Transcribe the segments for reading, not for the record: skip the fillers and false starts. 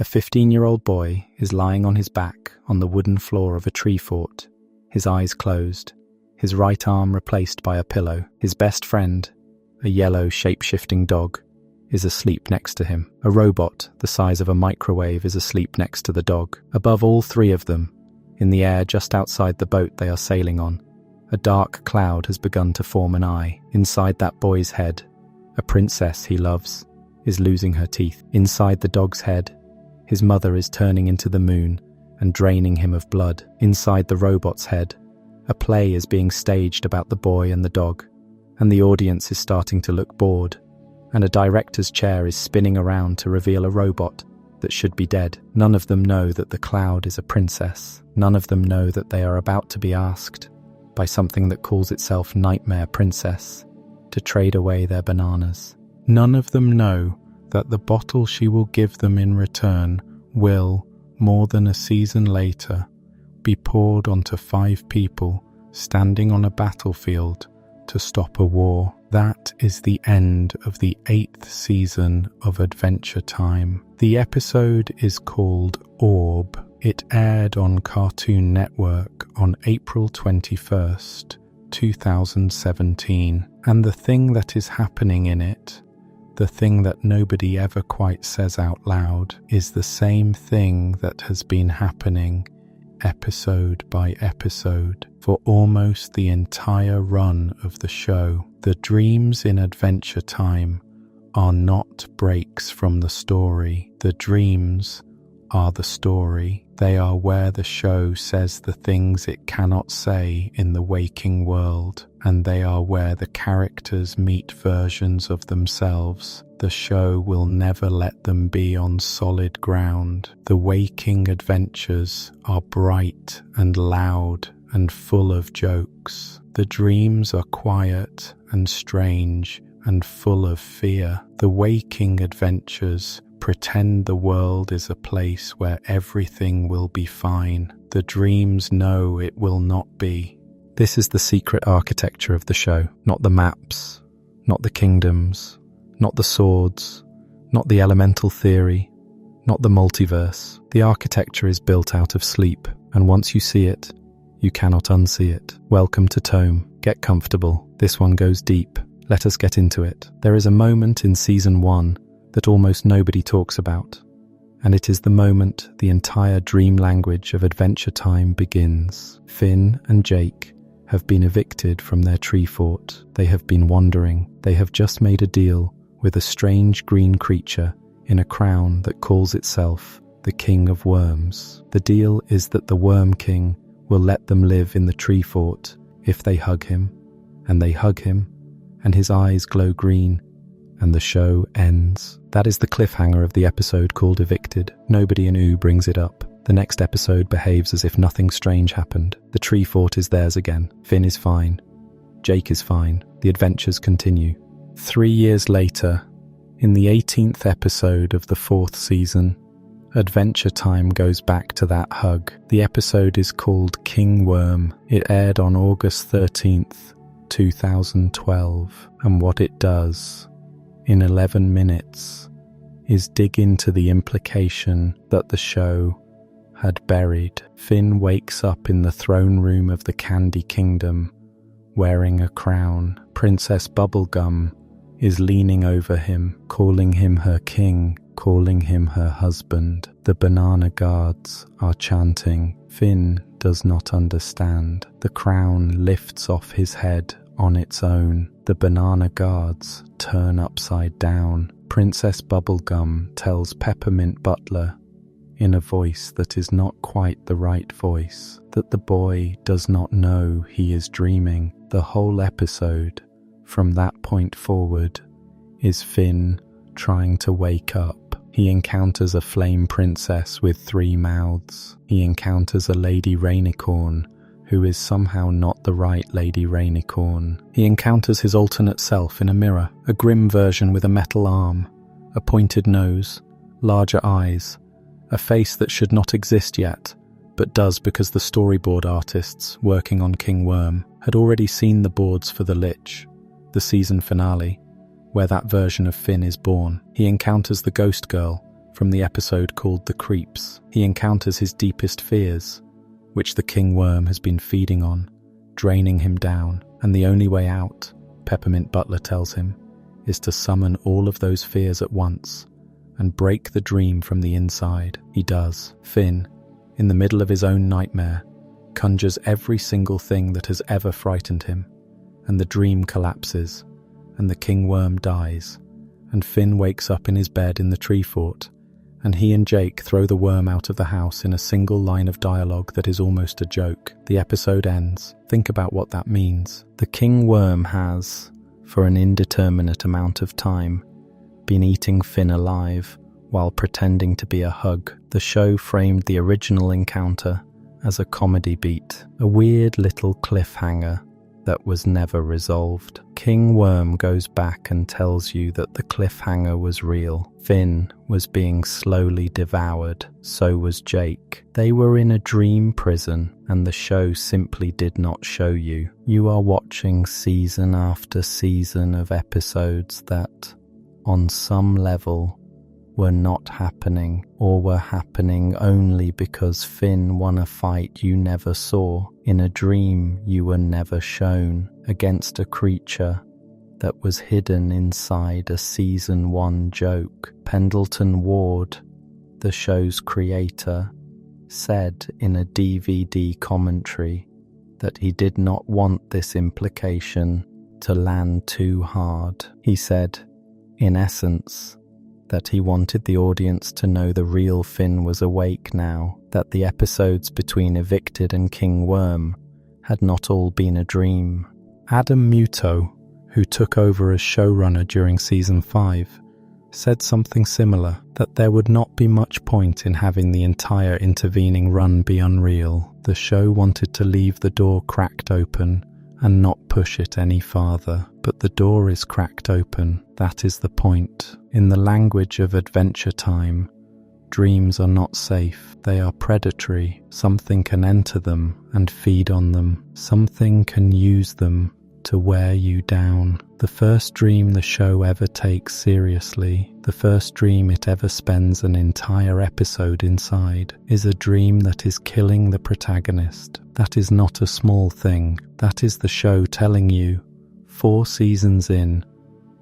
A 15-year-old boy is lying on his back on the wooden floor of a tree fort, his eyes closed, his right arm replaced by a pillow. His best friend, a yellow shape-shifting dog, is asleep next to him. A robot the size of a microwave is asleep next to the dog. Above all three of them, in the air just outside the boat they are sailing on, a dark cloud has begun to form an eye. Inside that boy's head, a princess he loves is losing her teeth. Inside the dog's head, his mother is turning into the moon and draining him of blood. Inside the robot's head, a play is being staged about the boy and the dog, and the audience is starting to look bored, and a director's chair is spinning around to reveal a robot that should be dead. None of them know that the cloud is a princess. None of them know that they are about to be asked by something that calls itself Nightmare Princess to trade away their bananas. None of them know that the bottle she will give them in return will, more than a season later, be poured onto 5 people standing on a battlefield to stop a war. That is the end of the 8th season of Adventure Time. The episode is called Orb. It aired on Cartoon Network on April 21st, 2017. And the thing that is happening in it, the thing that nobody ever quite says out loud, is the same thing that has been happening episode by episode for almost the entire run of the show. The dreams in Adventure Time are not breaks from the story. The dreams are the story. They are where the show says the things it cannot say in the waking world, and they are where the characters meet versions of themselves. The show will never let them be on solid ground. The waking adventures are bright and loud and full of jokes. The dreams are quiet and strange and full of fear. The waking adventures pretend the world is a place where everything will be fine. The dreams know it will not be. This is the secret architecture of the show. Not the maps, not the kingdoms, not the swords, not the elemental theory, not the multiverse. The architecture is built out of sleep, and once you see it, you cannot unsee it. Welcome to Tome. Get comfortable. This one goes deep. Let us get into it. There is a moment in Season 1 that almost nobody talks about, and it is the moment the entire dream language of Adventure Time begins. Finn and Jake have been evicted from their tree fort. They have been wandering. They have just made a deal with a strange green creature in a crown that calls itself the King of Worms. The deal is that the Worm King will let them live in the tree fort if they hug him, and they hug him, and his eyes glow green, and the show ends. That is the cliffhanger of the episode called Evicted. Nobody in OO brings it up. The next episode behaves as if nothing strange happened. The tree fort is theirs again. Finn is fine. Jake is fine. The adventures continue. 3 years later, in the 18th episode of the 4th season, Adventure Time goes back to that hug. The episode is called King Worm. It aired on August 13th, 2012, and what it does in 11 minutes is dig into the implication that the show had buried. Finn wakes up in the throne room of the Candy Kingdom wearing a crown. Princess Bubblegum is leaning over him, calling him her king, calling him her husband. The banana guards are chanting. Finn does not understand. The crown lifts off his head on its own. The banana guards turn upside down. Princess Bubblegum tells Peppermint Butler, in a voice that is not quite the right voice, that the boy does not know he is dreaming. The whole episode, from that point forward, is Finn trying to wake up. He encounters a flame princess with 3 mouths. He encounters a Lady Rainicorn who is somehow not the right Lady Rainicorn. He encounters his alternate self in a mirror, a grim version with a metal arm, a pointed nose, larger eyes, a face that should not exist yet, but does because the storyboard artists working on King Worm had already seen the boards for The Lich, the season finale, where that version of Finn is born. He encounters the ghost girl from the episode called The Creeps. He encounters his deepest fears, which the king worm has been feeding on, draining him down, and the only way out, Peppermint Butler tells him, is to summon all of those fears at once and break the dream from the inside. He does. Finn, in the middle of his own nightmare, conjures every single thing that has ever frightened him, and the dream collapses, and the king worm dies, and Finn wakes up in his bed in the tree fort, and he and Jake throw the worm out of the house in a single line of dialogue that is almost a joke. The episode ends. Think about what that means. The king worm has, for an indeterminate amount of time, been eating Finn alive while pretending to be a hug. The show framed the original encounter as a comedy beat, a weird little cliffhanger that was never resolved. King Worm goes back and tells you that the cliffhanger was real. Finn was being slowly devoured, so was Jake. They were in a dream prison, and the show simply did not show you. You are watching season after season of episodes that, on some level, were not happening, or were happening only because Finn won a fight you never saw, in a dream you were never shown, against a creature that was hidden inside a season 1 joke. Pendleton Ward, the show's creator, said in a DVD commentary that he did not want this implication to land too hard. He said, in essence, that he wanted the audience to know the real Finn was awake now, that the episodes between Evicted and King Worm had not all been a dream. Adam Muto, who took over as showrunner during season 5, said something similar, that there would not be much point in having the entire intervening run be unreal. The show wanted to leave the door cracked open and not push it any farther. But the door is cracked open, that is the point. In the language of Adventure Time, dreams are not safe, they are predatory. Something can enter them and feed on them. Something can use them to wear you down. The first dream the show ever takes seriously, the first dream it ever spends an entire episode inside, is a dream that is killing the protagonist. That is not a small thing. That is the show telling you, 4 seasons in,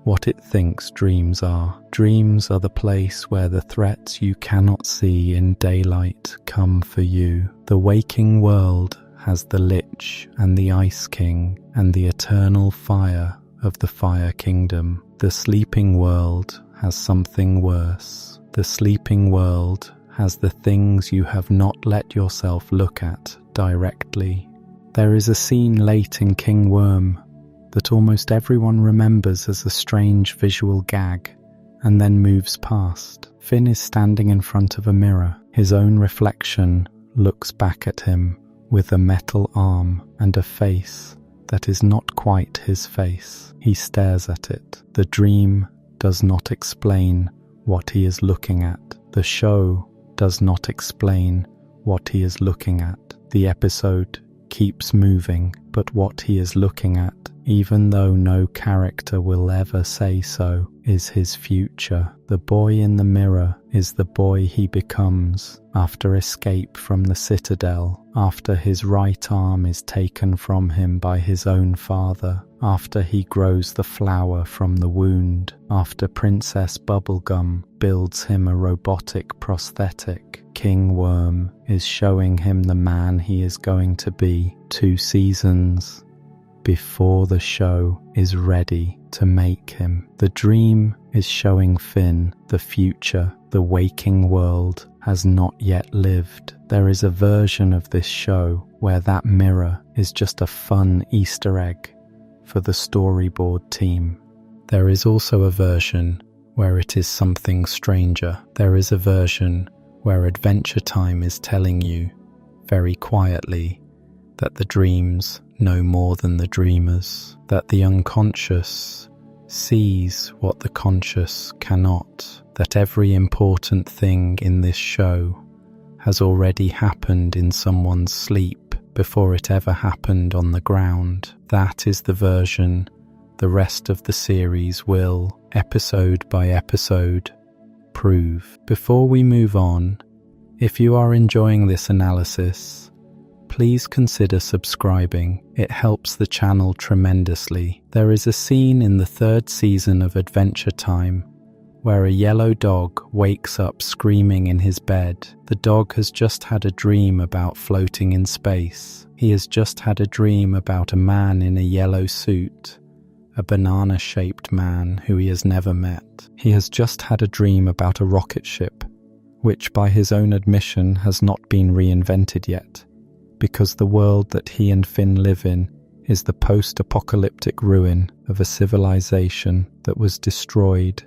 what it thinks dreams are. Dreams are the place where the threats you cannot see in daylight come for you. The waking world has the Lich and the Ice King and the eternal fire of the Fire Kingdom. The sleeping world has something worse. The sleeping world has the things you have not let yourself look at directly. There is a scene late in King Worm that almost everyone remembers as a strange visual gag and then moves past. Finn is standing in front of a mirror. His own reflection looks back at him with a metal arm and a face that is not quite his face. He stares at it. The dream does not explain what he is looking at. The show does not explain what he is looking at. The episode keeps moving, but what he is looking at, even though no character will ever say so, is his future. The boy in the mirror is the boy he becomes after escape from the Citadel, after his right arm is taken from him by his own father, after he grows the flower from the wound, after Princess Bubblegum builds him a robotic prosthetic. King Worm is showing him the man he is going to be 2 seasons before the show is ready to make him. The dream is showing Finn the future the waking world has not yet lived. There is a version of this show where that mirror is just a fun Easter egg for the storyboard team. There is also a version where it is something stranger. There is a version where Adventure Time is telling you, very quietly, that the dreams know more than the dreamers, that the unconscious sees what the conscious cannot, that every important thing in this show has already happened in someone's sleep before it ever happened on the ground. That is the version the rest of the series will, episode by episode, approve. Before we move on, if you are enjoying this analysis, please consider subscribing. It helps the channel tremendously. There is a scene in the 3rd season of Adventure Time where a yellow dog wakes up screaming in his bed. The dog has just had a dream about floating in space. He has just had a dream about a man in a yellow suit, a banana-shaped man who he has never met. He has just had a dream about a rocket ship, which by his own admission has not been reinvented yet, because the world that he and Finn live in is the post-apocalyptic ruin of a civilization that was destroyed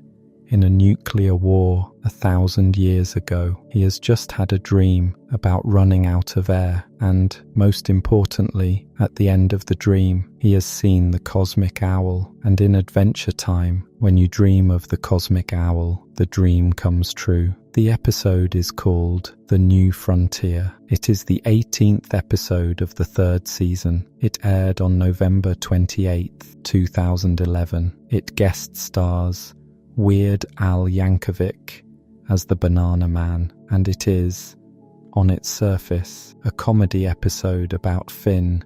in a nuclear war 1,000 years ago. He has just had a dream about running out of air, and, most importantly, at the end of the dream, he has seen the cosmic owl. And in Adventure Time, when you dream of the cosmic owl, the dream comes true. The episode is called The New Frontier. It is the 18th episode of the 3rd season. It aired on November 28th, 2011. It guest stars Weird Al Yankovic as the Banana Man, and it is, on its surface, a comedy episode about Finn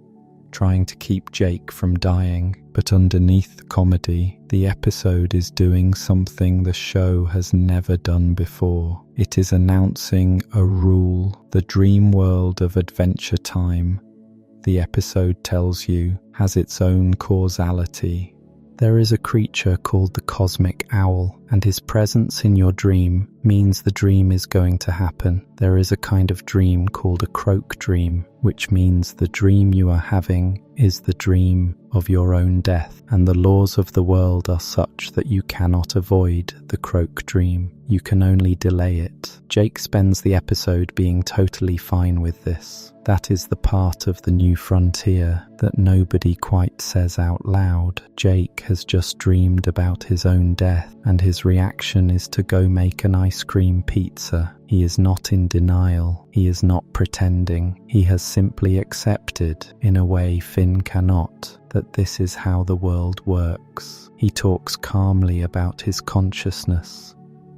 trying to keep Jake from dying. But underneath the comedy, the episode is doing something the show has never done before. It is announcing a rule. The dream world of Adventure Time, the episode tells you, has its own causality. There is a creature called the Cosmic Owl, and his presence in your dream means the dream is going to happen. There is a kind of dream called a croak dream, which means the dream you are having is the dream of your own death, and the laws of the world are such that you cannot avoid the croak dream. You can only delay it. Jake spends the episode being totally fine with this. That is the part of the new frontier that nobody quite says out loud. Jake has just dreamed about his own death, and his reaction is to go make an ice cream pizza. He is not in denial. He is not pretending. He has simply accepted, in a way Finn cannot, that this is how the world works. He talks calmly about his consciousness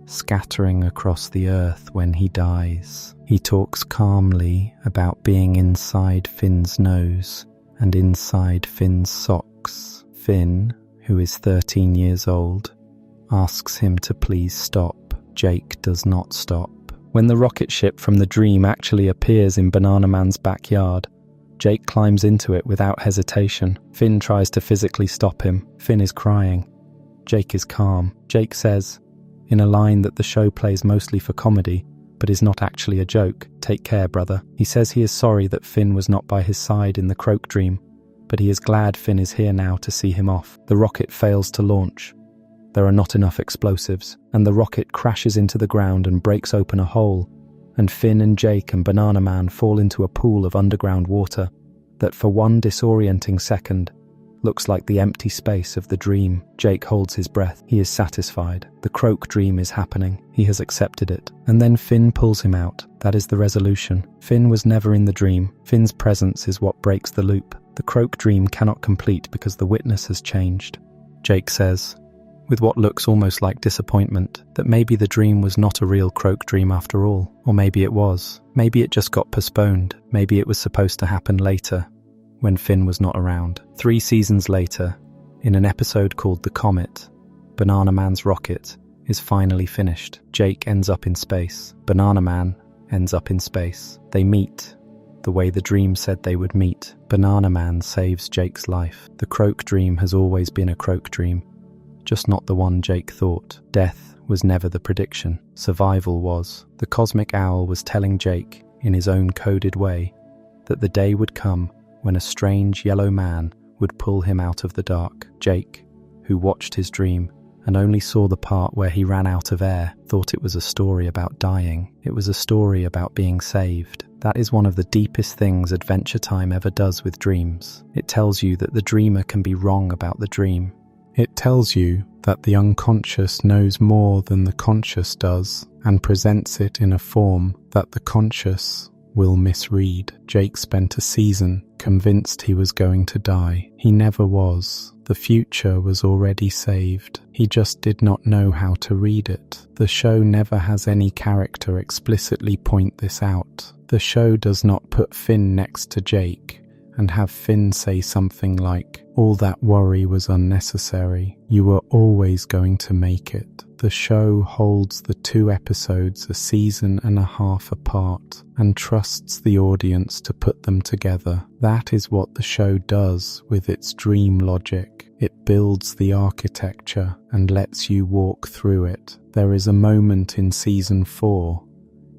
scattering across the earth when he dies. He talks calmly about being inside Finn's nose and inside Finn's socks. Finn, who is 13 years old, asks him to please stop. Jake does not stop. When the rocket ship from the dream actually appears in Banana Man's backyard, Jake climbs into it without hesitation. Finn tries to physically stop him. Finn is crying. Jake is calm. Jake says, in a line that the show plays mostly for comedy, but is not actually a joke, "Take care, brother." He says he is sorry that Finn was not by his side in the croak dream, but he is glad Finn is here now to see him off. The rocket fails to launch. There are not enough explosives, and the rocket crashes into the ground and breaks open a hole, and Finn and Jake and Banana Man fall into a pool of underground water that for one disorienting second looks like the empty space of the dream. Jake holds his breath. He is satisfied. The croak dream is happening. He has accepted it. And then Finn pulls him out. That is the resolution. Finn was never in the dream. Finn's presence is what breaks the loop. The croak dream cannot complete because the witness has changed. Jake says, with what looks almost like disappointment, that maybe the dream was not a real croak dream after all. Or maybe it was. Maybe it just got postponed. Maybe it was supposed to happen later, when Finn was not around. 3 seasons later, in an episode called The Comet, Banana Man's rocket is finally finished. Jake ends up in space. Banana Man ends up in space. They meet the way the dream said they would meet. Banana Man saves Jake's life. The croak dream has always been a croak dream, just not the one Jake thought. Death was never the prediction. Survival was. The cosmic owl was telling Jake, in his own coded way, that the day would come when a strange yellow man would pull him out of the dark. Jake, who watched his dream and only saw the part where he ran out of air, thought it was a story about dying. It was a story about being saved. That is one of the deepest things Adventure Time ever does with dreams. It tells you that the dreamer can be wrong about the dream. It tells you that the unconscious knows more than the conscious does and presents it in a form that the conscious will misread. Jake spent a season convinced he was going to die. He never was. The future was already saved. He just did not know how to read it. The show never has any character explicitly point this out. The show does not put Finn next to Jake and have Finn say something like, "All that worry was unnecessary. You were always going to make it." The show holds the 2 episodes a season and a half apart and trusts the audience to put them together. That is what the show does with its dream logic. It builds the architecture and lets you walk through it. There is a moment in season 4,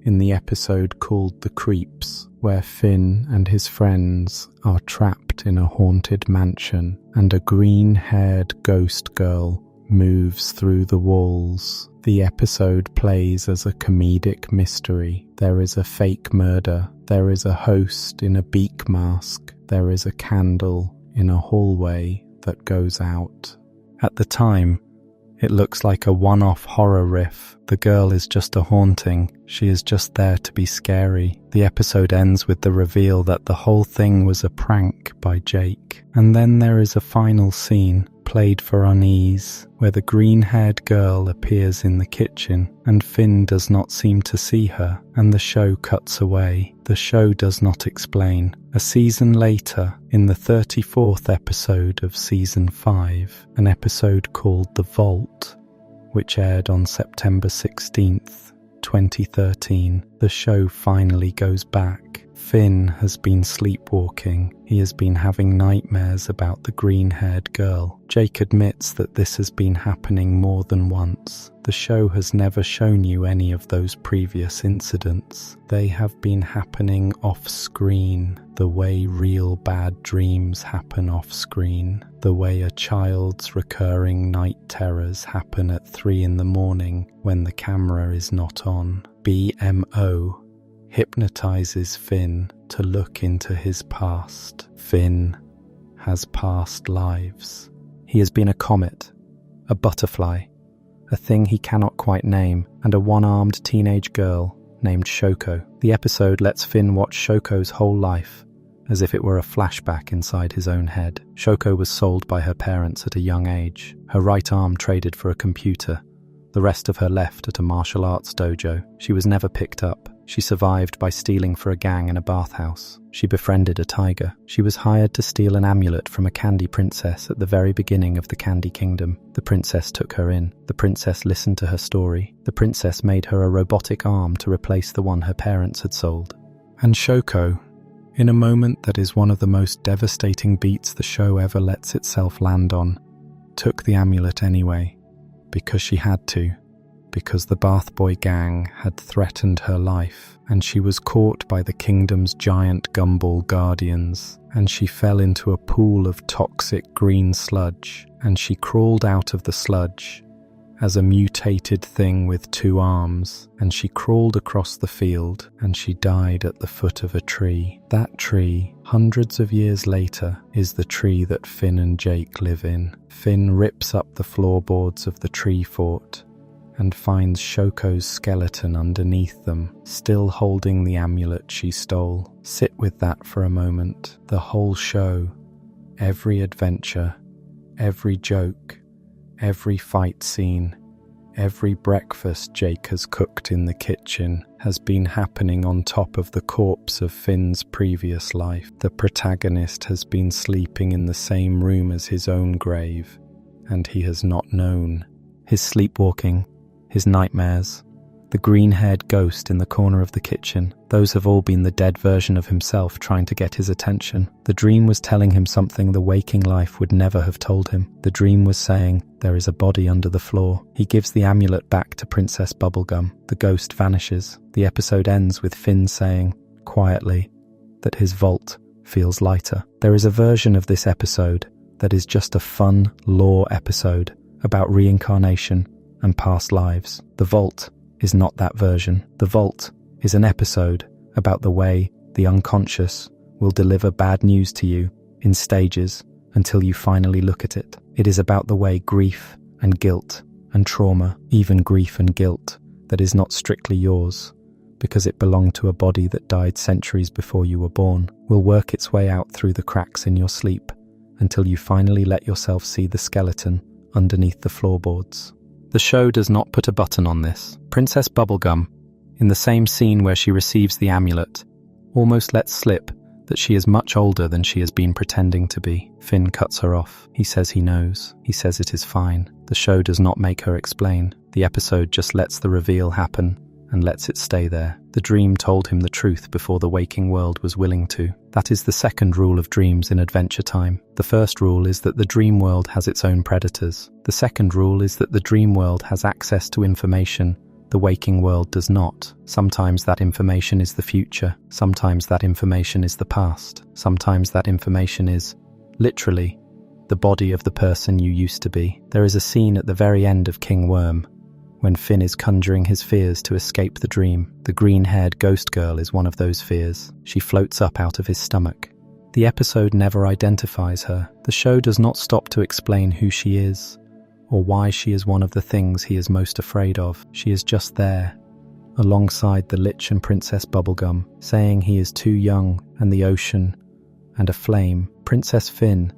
in the episode called The Creeps, where Finn and his friends are trapped in a haunted mansion and a green-haired ghost girl moves through the walls. The episode plays as a comedic mystery. There is a fake murder. There is a host in a beak mask. There is a candle in a hallway that goes out. At the time, it looks like a one-off horror riff. The girl is just a haunting. She is just there to be scary. The episode ends with the reveal that the whole thing was a prank by Jake. And then there is a final scene, played for unease, where the green-haired girl appears in the kitchen and Finn does not seem to see her, and the show cuts away. The show does not explain. A season later, in the 34th episode of season 5, an episode called The Vault, which aired on September 16th, 2013, the show finally goes back. Finn has been sleepwalking. He has been having nightmares about the green-haired girl. Jake admits that this has been happening more than once. The show has never shown you any of those previous incidents. They have been happening off-screen, the way real bad dreams happen off-screen, the way a child's recurring night terrors happen at 3 in the morning when the camera is not on. BMO hypnotizes Finn to look into his past. Finn has past lives. He has been a comet, a butterfly, a thing he cannot quite name, and a one-armed teenage girl named Shoko. The episode lets Finn watch Shoko's whole life, as if it were a flashback inside his own head. Shoko was sold by her parents at a young age, her right arm traded for a computer, the rest of her left at a martial arts dojo. She was never picked up. She survived by stealing for a gang in a bathhouse. She befriended a tiger. She was hired to steal an amulet from a candy princess at the very beginning of the Candy Kingdom. The princess took her in. The princess listened to her story. The princess made her a robotic arm to replace the one her parents had sold. And Shoko, in a moment that is one of the most devastating beats the show ever lets itself land on, took the amulet anyway, because she had to. Because the Bathboy gang had threatened her life, and she was caught by the kingdom's giant gumball guardians, and she fell into a pool of toxic green sludge, and she crawled out of the sludge as a mutated thing with 2 arms, and she crawled across the field, and she died at the foot of a tree. That tree, hundreds of years later, is the tree that Finn and Jake live in. Finn rips up the floorboards of the tree fort and finds Shoko's skeleton underneath them, still holding the amulet she stole. Sit with that for a moment. The whole show, every adventure, every joke, every fight scene, every breakfast Jake has cooked in the kitchen has been happening on top of the corpse of Finn's previous life. The protagonist has been sleeping in the same room as his own grave, and he has not known. His sleepwalking, his nightmares, the green-haired ghost in the corner of the kitchen, those have all been the dead version of himself trying to get his attention. The dream was telling him something the waking life would never have told him. The dream was saying, there is a body under the floor. He gives the amulet back to Princess Bubblegum. The ghost vanishes. The episode ends with Finn saying, quietly, that his vault feels lighter. There is a version of this episode that is just a fun lore episode about reincarnation and past lives. The Vault is not that version. The Vault is an episode about the way the unconscious will deliver bad news to you in stages until you finally look at it. It is about the way grief and guilt and trauma, even grief and guilt that is not strictly yours because it belonged to a body that died centuries before you were born, will work its way out through the cracks in your sleep until you finally let yourself see the skeleton underneath the floorboards. The show does not put a button on this. Princess Bubblegum, in the same scene where she receives the amulet, almost lets slip that she is much older than she has been pretending to be. Finn cuts her off. He says he knows. He says it is fine. The show does not make her explain. The episode just lets the reveal happen and lets it stay there. The dream told him the truth before the waking world was willing to. That is the second rule of dreams in Adventure Time. The first rule is that the dream world has its own predators. The second rule is that the dream world has access to information the waking world does not. Sometimes that information is the future. Sometimes that information is the past. Sometimes that information is, literally, the body of the person you used to be. There is a scene at the very end of King Worm when Finn is conjuring his fears to escape the dream. The green-haired ghost girl is one of those fears. She floats up out of his stomach. The episode never identifies her. The show does not stop to explain who she is, or why she is one of the things he is most afraid of. She is just there, alongside the Lich and Princess Bubblegum, saying he is too young and the ocean and a flame. Princess Finn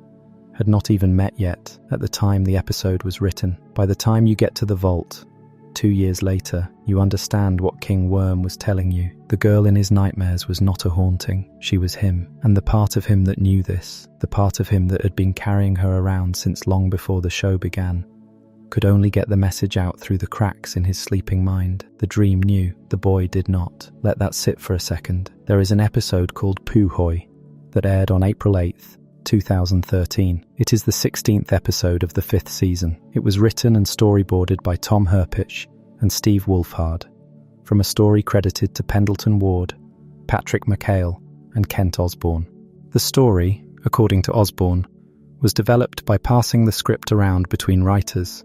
had not even met yet at the time the episode was written. By the time you get to the vault, 2 years later, you understand what King Worm was telling you. The girl in his nightmares was not a haunting. She was him. And the part of him that knew this, the part of him that had been carrying her around since long before the show began, could only get the message out through the cracks in his sleeping mind. The dream knew, the boy did not. Let that sit for a second. There is an episode called Puhoi that aired on April 8th, 2013. It is the 16th episode of the 5th season. It was written and storyboarded by Tom Herpich and Steve Wolfhard, from a story credited to Pendleton Ward, Patrick McHale, and Kent Osborne. The story, according to Osborne, was developed by passing the script around between writers,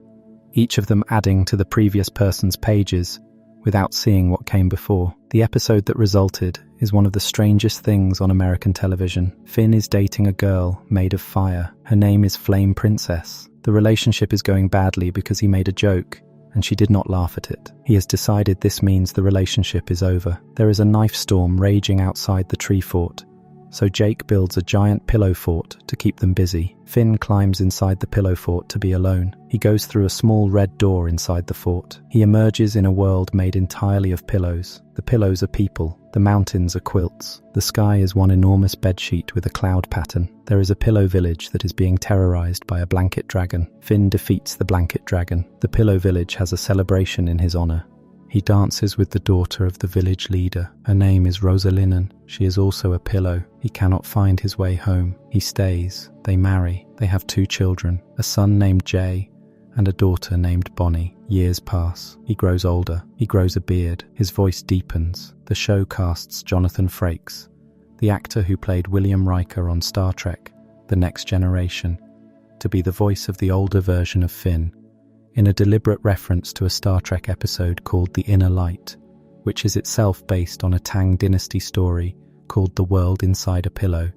each of them adding to the previous person's pages without seeing what came before. The episode that resulted is one of the strangest things on American television. Finn is dating a girl made of fire. Her name is Flame Princess. The relationship is going badly because he made a joke, and she did not laugh at it. He has decided this means the relationship is over. There is a knife storm raging outside the tree fort, so Jake builds a giant pillow fort to keep them busy. Finn climbs inside the pillow fort to be alone. He goes through a small red door inside the fort. He emerges in a world made entirely of pillows. The pillows are people. The mountains are quilts. The sky is one enormous bedsheet with a cloud pattern. There is a pillow village that is being terrorized by a blanket dragon. Finn defeats the blanket dragon. The pillow village has a celebration in his honor. He dances with the daughter of the village leader. Her name is Rosalinen. She is also a pillow. He cannot find his way home. He stays. They marry. They have 2 children, a son named Jay and a daughter named Bonnie. Years pass. He grows older. He grows a beard. His voice deepens. The show casts Jonathan Frakes, the actor who played William Riker on Star Trek: The Next Generation, to be the voice of the older version of Finn, in a deliberate reference to a Star Trek episode called The Inner Light, which is itself based on a Tang Dynasty story called The World Inside a Pillow,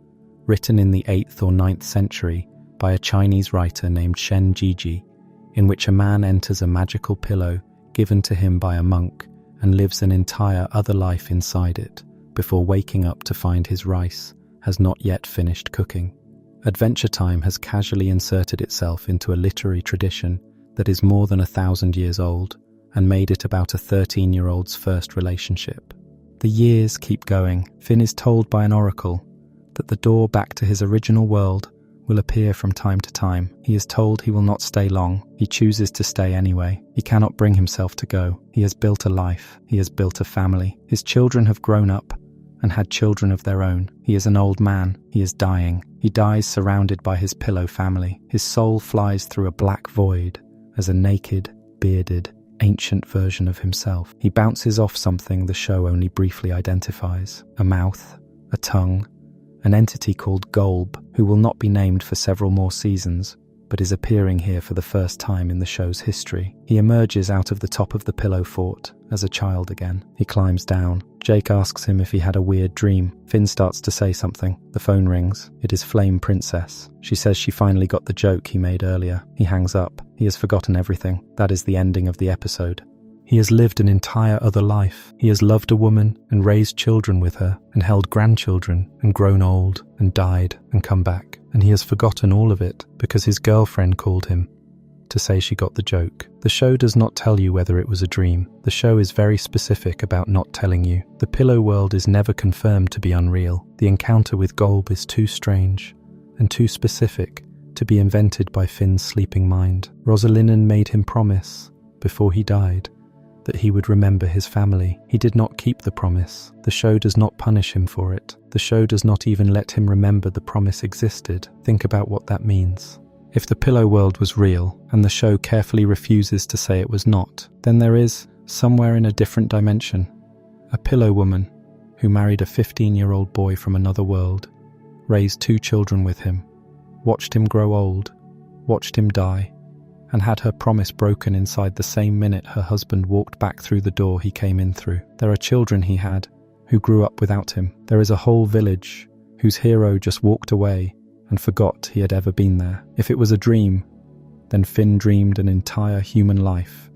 written in the 8th or 9th century by a Chinese writer named Shen Jiji, in which a man enters a magical pillow given to him by a monk and lives an entire other life inside it before waking up to find his rice has not yet finished cooking. Adventure Time has casually inserted itself into a literary tradition that is more than 1,000 years old and made it about a 13-year-old's first relationship. The years keep going. Finn is told by an oracle that the door back to his original world will appear from time to time. He is told he will not stay long. He chooses to stay anyway. He cannot bring himself to go. He has built a life. He has built a family. His children have grown up and had children of their own. He is an old man. He is dying. He dies surrounded by his pillow family. His soul flies through a black void as a naked, bearded, ancient version of himself. He bounces off something the show only briefly identifies: a mouth, a tongue, an entity called Golb, who will not be named for several more seasons, but is appearing here for the first time in the show's history. He emerges out of the top of the pillow fort as a child again. He climbs down. Jake asks him if he had a weird dream. Finn starts to say something. The phone rings. It is Flame Princess. She says she finally got the joke he made earlier. He hangs up. He has forgotten everything. That is the ending of the episode. He has lived an entire other life. He has loved a woman and raised children with her and held grandchildren and grown old and died and come back. and he has forgotten all of it because his girlfriend called him to say she got the joke. The show does not tell you whether it was a dream. The show is very specific about not telling you. The pillow world is never confirmed to be unreal. The encounter with Golb is too strange and too specific to be invented by Finn's sleeping mind. Rosalind made him promise, before he died, that he would remember his family. He did not keep the promise. The show does not punish him for it. The show does not even let him remember the promise existed. Think about what that means. If the pillow world was real, and the show carefully refuses to say it was not, then there is, somewhere in a different dimension, a pillow woman who married a 15-year-old boy from another world, raised 2 children with him, watched him grow old, watched him die, and had her promise broken inside the same minute her husband walked back through the door he came in through. There are children he had who grew up without him. There is a whole village whose hero just walked away and forgot he had ever been there. If it was a dream, then Finn dreamed an entire human life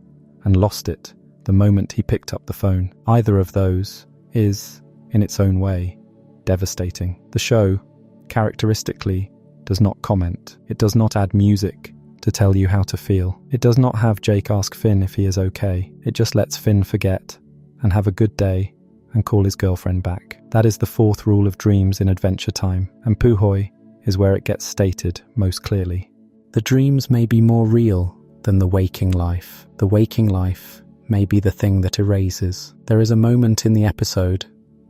and lost it the moment he picked up the phone. Either of those is, in its own way, devastating. The show, characteristically, does not comment. It does not add music to tell you how to feel. It does not have Jake ask Finn if he is okay. It just lets Finn forget and have a good day and call his girlfriend back. That is the 4th rule of dreams in Adventure Time, and Puhoi is where it gets stated most clearly. The dreams may be more real than the waking life. The waking life may be the thing that erases. There is a moment in the episode,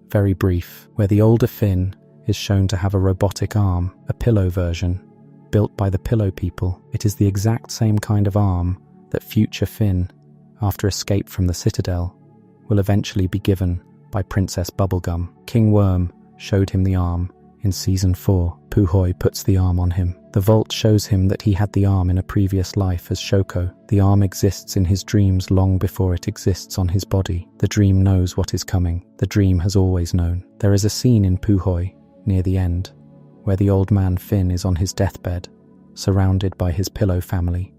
very brief, where the older Finn is shown to have a robotic arm, a pillow version, built by the Pillow People. It is the exact same kind of arm that future Finn, after escape from the Citadel, will eventually be given by Princess Bubblegum. King Worm showed him the arm in Season 4. Puhoi puts the arm on him. The vault shows him that he had the arm in a previous life as Shoko. The arm exists in his dreams long before it exists on his body. The dream knows what is coming. The dream has always known. There is a scene in Puhoi, near the end, where the old man Finn is on his deathbed, surrounded by his pillow family,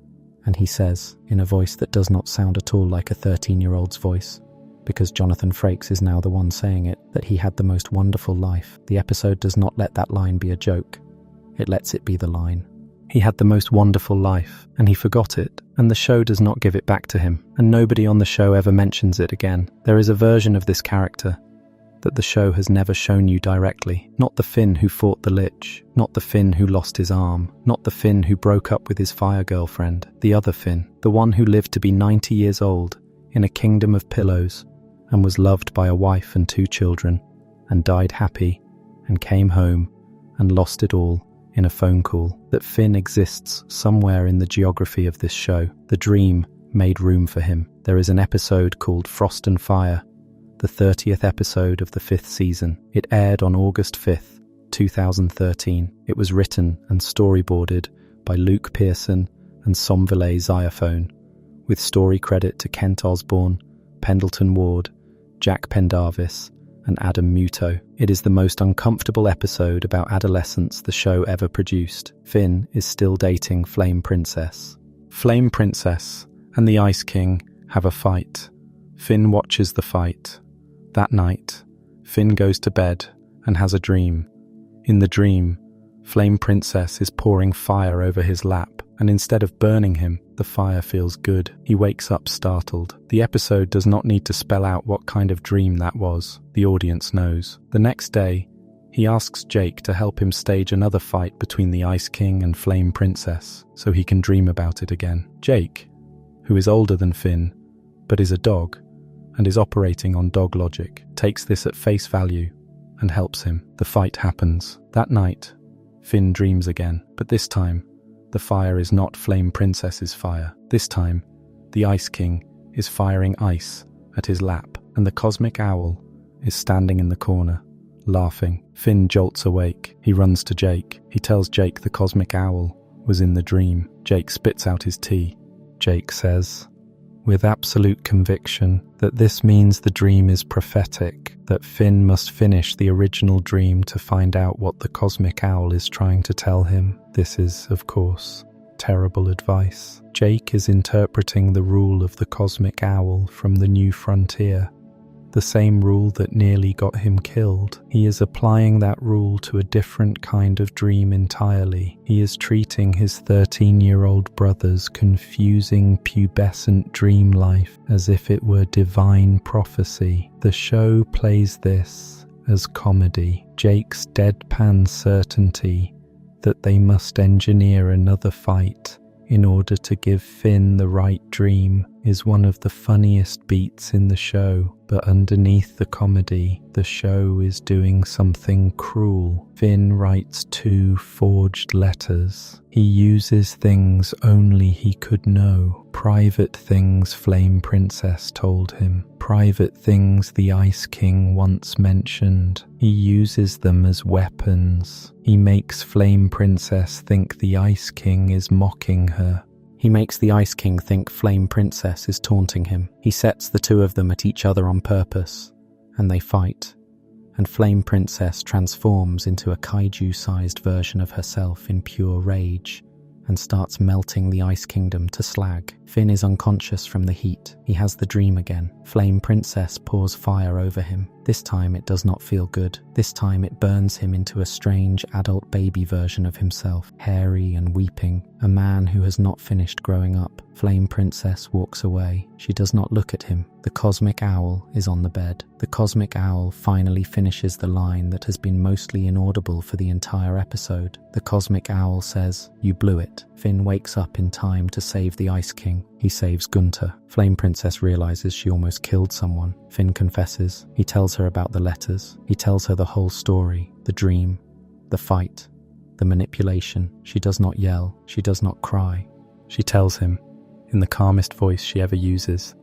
and he says, in a voice that does not sound at all like a 13-year-old's voice, because Jonathan Frakes is now the one saying it, that he had the most wonderful life. The episode does not let that line be a joke. It lets it be the line. He had the most wonderful life, and he forgot it, and the show does not give it back to him, and nobody on the show ever mentions it again. There is a version of this character that the show has never shown you directly. Not the Finn who fought the Lich, not the Finn who lost his arm, not the Finn who broke up with his fire girlfriend. The other Finn, the one who lived to be 90 years old in a kingdom of pillows, and was loved by a wife and 2 children, and died happy, and came home, and lost it all in a phone call. That Finn exists somewhere in the geography of this show. The dream made room for him. There is an episode called Frost and Fire, the 30th episode of the 5th season. It aired on August 5th, 2013. It was written and storyboarded by Luke Pearson and Somvile Xylophone, with story credit to Kent Osborne, Pendleton Ward, Jack Pendarvis, and Adam Muto. It is the most uncomfortable episode about adolescence the show ever produced. Finn is still dating Flame Princess. Flame Princess and the Ice King have a fight. Finn watches the fight. That night, Finn goes to bed and has a dream. In the dream, Flame Princess is pouring fire over his lap, and instead of burning him, the fire feels good. He wakes up startled. The episode does not need to spell out what kind of dream that was. The audience knows. The next day, he asks Jake to help him stage another fight between the Ice King and Flame Princess, so he can dream about it again. Jake, who is older than Finn, but is a dog, and is operating on dog logic, takes this at face value and helps him. The fight happens. That night, Finn dreams again, but this time, the fire is not Flame Princess's fire. This time, the Ice King is firing ice at his lap, and the Cosmic Owl is standing in the corner, laughing. Finn jolts awake. He runs to Jake. He tells Jake the Cosmic Owl was in the dream. Jake spits out his tea. Jake says, with absolute conviction, that this means the dream is prophetic, that Finn must finish the original dream to find out what the Cosmic Owl is trying to tell him. This is, of course, terrible advice. Jake is interpreting the rule of the Cosmic Owl from The New Frontier, the same rule that nearly got him killed. He is applying that rule to a different kind of dream entirely. He is treating his 13-year-old brother's confusing pubescent dream life as if it were divine prophecy. The show plays this as comedy. Jake's deadpan certainty that they must engineer another fight in order to give Finn the right dream is one of the funniest beats in the show, but underneath the comedy, the show is doing something cruel. Finn writes 2 forged letters. He uses things only he could know. Private things Flame Princess told him. Private things the Ice King once mentioned. He uses them as weapons. He makes Flame Princess think the Ice King is mocking her. He makes the Ice King think Flame Princess is taunting him. He sets the two of them at each other on purpose, and they fight. And Flame Princess transforms into a kaiju-sized version of herself in pure rage, and starts melting the Ice Kingdom to slag. Finn is unconscious from the heat. He has the dream again. Flame Princess pours fire over him. This time it does not feel good. This time it burns him into a strange adult baby version of himself, hairy and weeping, a man who has not finished growing up. Flame Princess walks away. She does not look at him. The Cosmic Owl is on the bed. The Cosmic Owl finally finishes the line that has been mostly inaudible for the entire episode. The Cosmic Owl says, "You blew it." Finn wakes up in time to save the Ice King. He saves Gunter. Flame Princess realizes she almost killed someone. Finn confesses. He tells her about the letters. He tells her the whole story, the dream, the fight, the manipulation. She does not yell. She does not cry. She tells him, in the calmest voice she ever uses,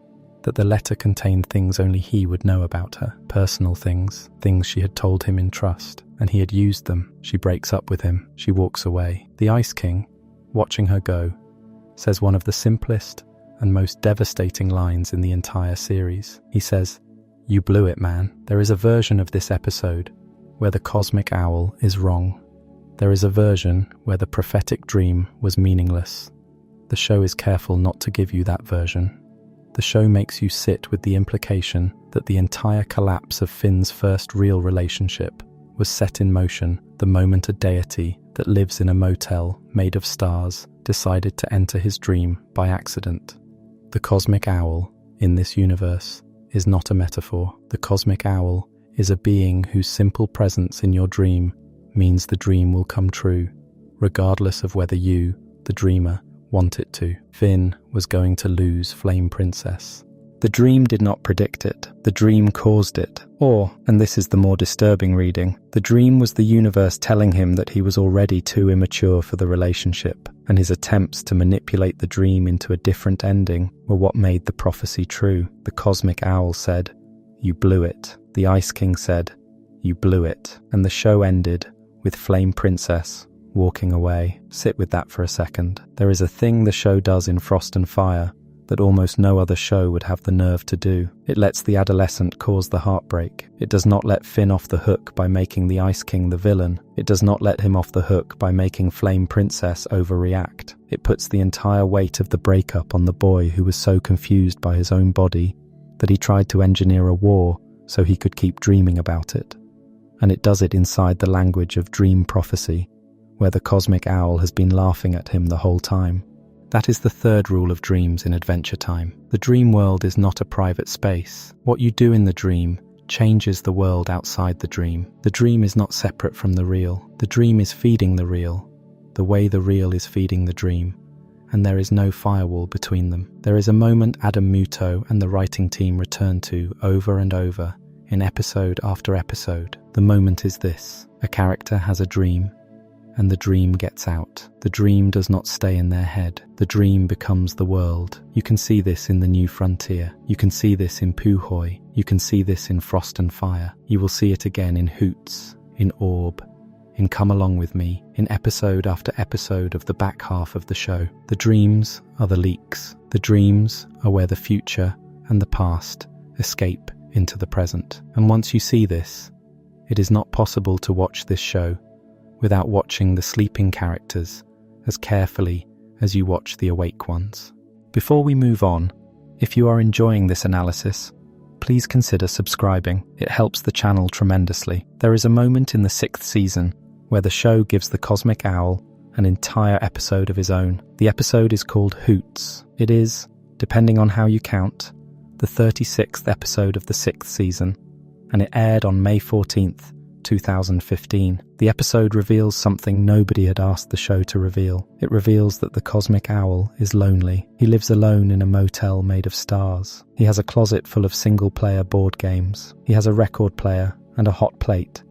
that the letter contained things only he would know about her, personal things, things she had told him in trust, and he had used them. She breaks up with him. She walks away. The Ice King, watching her go, says one of the simplest and most devastating lines in the entire series. He says, "You blew it, man." There is a version of this episode where the Cosmic Owl is wrong. There is a version where the prophetic dream was meaningless. The show is careful not to give you that version. The show makes you sit with the implication that the entire collapse of Finn's first real relationship was set in motion the moment a deity that lives in a motel made of stars decided to enter his dream by accident. The Cosmic Owl, in this universe, is not a metaphor. The Cosmic Owl is a being whose simple presence in your dream means the dream will come true, regardless of whether you, the dreamer, want it to. Finn was going to lose Flame Princess. The dream did not predict it. The dream caused it. Or, and this is the more disturbing reading, the dream was the universe telling him that he was already too immature for the relationship, and his attempts to manipulate the dream into a different ending were what made the prophecy true. The Cosmic Owl said, "You blew it." The Ice King said, "You blew it." And the show ended with Flame Princess walking away. Sit with that for a second. There is a thing the show does in Frost and Fire that almost no other show would have the nerve to do. It lets the adolescent cause the heartbreak. It does not let Finn off the hook by making the Ice King the villain. It does not let him off the hook by making Flame Princess overreact. It puts the entire weight of the breakup on the boy who was so confused by his own body that he tried to engineer a war so he could keep dreaming about it. And it does it inside the language of dream prophecy, where the Cosmic Owl has been laughing at him the whole time. That is the third rule of dreams in Adventure Time. The dream world is not a private space. What you do in the dream changes the world outside the dream. The dream is not separate from the real. The dream is feeding the real, the way the real is feeding the dream, and there is no firewall between them. There is a moment Adam Muto and the writing team return to over and over in episode after episode. The moment is this: a character has a dream, and the dream gets out. The dream does not stay in their head. The dream becomes the world. You can see this in The New Frontier. You can see this in Puhoi. You can see this in Frost and Fire. You will see it again in Hoots, in Orb, in Come Along With Me, in episode after episode of the back half of the show. The dreams are the leaks. The dreams are where the future and the past escape into the present. And once you see this, it is not possible to watch this show without watching the sleeping characters as carefully as you watch the awake ones. Before we move on, if you are enjoying this analysis, please consider subscribing. It helps the channel tremendously. There is a moment in the 6th season where the show gives the Cosmic Owl an entire episode of his own. The episode is called Hoots. It is, depending on how you count, the 36th episode of the 6th season, and it aired on May 14th, 2015. The episode reveals something nobody had asked the show to reveal. It reveals that the Cosmic Owl is lonely. He lives alone in a motel made of stars. He has a closet full of single-player board games. He has a record player and a hot plate,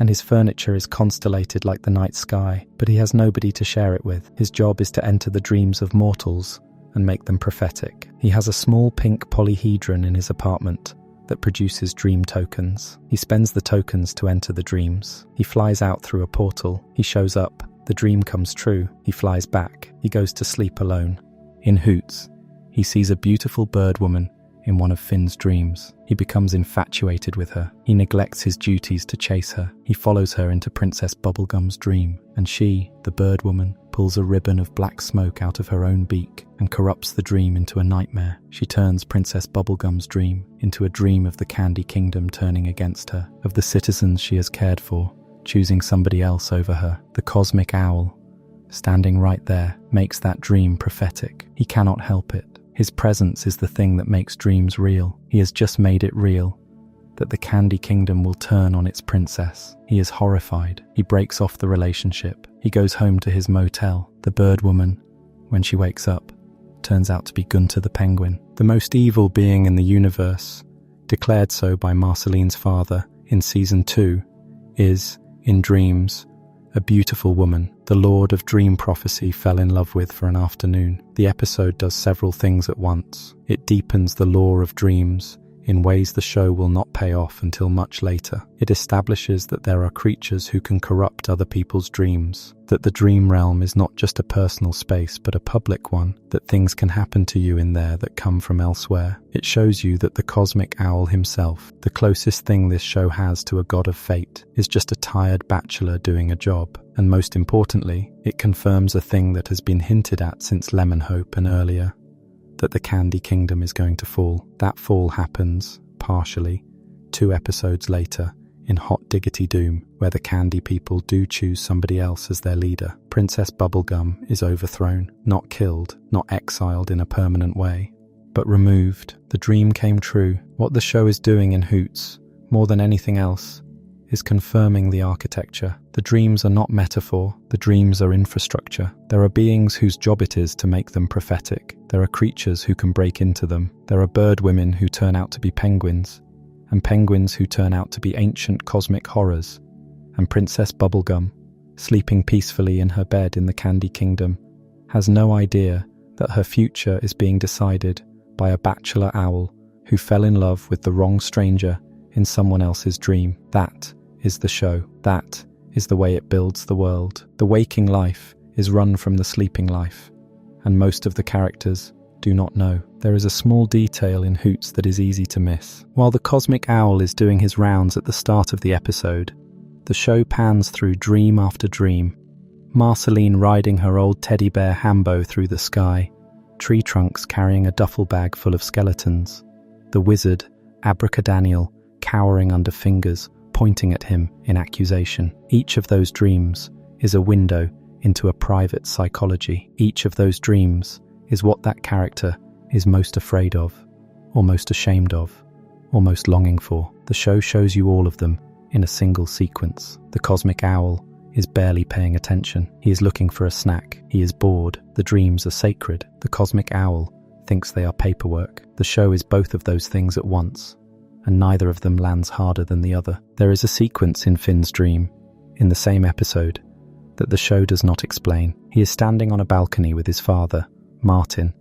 and his furniture is constellated like the night sky, but he has nobody to share it with. His job is to enter the dreams of mortals and make them prophetic. He has a small pink polyhedron in his apartment that produces dream tokens. He spends the tokens to enter the dreams. He flies out through a portal. He shows up. The dream comes true. He flies back. He goes to sleep alone. In Hoots, he sees a beautiful bird woman in one of Finn's dreams. He becomes infatuated with her. He neglects his duties to chase her. He follows her into Princess Bubblegum's dream, and she, the bird woman, pulls a ribbon of black smoke out of her own beak and corrupts the dream into a nightmare. She turns Princess Bubblegum's dream into a dream of the Candy Kingdom turning against her, of the citizens she has cared for, choosing somebody else over her. The Cosmic Owl, standing right there, makes that dream prophetic. He cannot help it. His presence is the thing that makes dreams real. He has just made it real that the Candy Kingdom will turn on its princess. He is horrified. He breaks off the relationship. He goes home to his motel. The bird woman, when she wakes up, turns out to be Gunter the penguin, the most evil being in the universe, declared so by Marceline's father in Season 2, is, in dreams, a beautiful woman the Lord of Dream Prophecy fell in love with for an afternoon. The episode does several things at once. It deepens the lore of dreams in ways the show will not pay off until much later. It establishes that there are creatures who can corrupt other people's dreams, that the dream realm is not just a personal space but a public one, that things can happen to you in there that come from elsewhere. It shows you that the Cosmic Owl himself, the closest thing this show has to a god of fate, is just a tired bachelor doing a job. And most importantly, it confirms a thing that has been hinted at since Lemonhope and earlier, that the Candy Kingdom is going to fall. That fall happens, partially, 2 episodes later, in Hot Diggity Doom, where the Candy people do choose somebody else as their leader. Princess Bubblegum is overthrown, not killed, not exiled in a permanent way, but removed. The dream came true. What the show is doing in Hoots, more than anything else, is confirming the architecture. The dreams are not metaphor, the dreams are infrastructure. There are beings whose job it is to make them prophetic. There are creatures who can break into them. There are bird women who turn out to be penguins, and penguins who turn out to be ancient cosmic horrors. And Princess Bubblegum, sleeping peacefully in her bed in the Candy Kingdom, has no idea that her future is being decided by a bachelor owl who fell in love with the wrong stranger in someone else's dream. That is the show. That is the way it builds the world. The waking life is run from the sleeping life, and most of the characters do not know. There is a small detail in Hoots that is easy to miss. While the Cosmic Owl is doing his rounds at the start of the episode, the show pans through dream after dream. Marceline riding her old teddy bear Hambo through the sky, tree trunks carrying a duffel bag full of skeletons, the wizard, Abracadaniel, cowering under fingers, pointing at him in accusation. Each of those dreams is a window into a private psychology. Each of those dreams is what that character is most afraid of, or most ashamed of, or most longing for. The show shows you all of them in a single sequence. The Cosmic Owl is barely paying attention. He is looking for a snack. He is bored. The dreams are sacred. The Cosmic Owl thinks they are paperwork. The show is both of those things at once, and neither of them lands harder than the other. There is a sequence in Finn's dream, in the same episode, that the show does not explain. He is standing on a balcony with his father, Martin,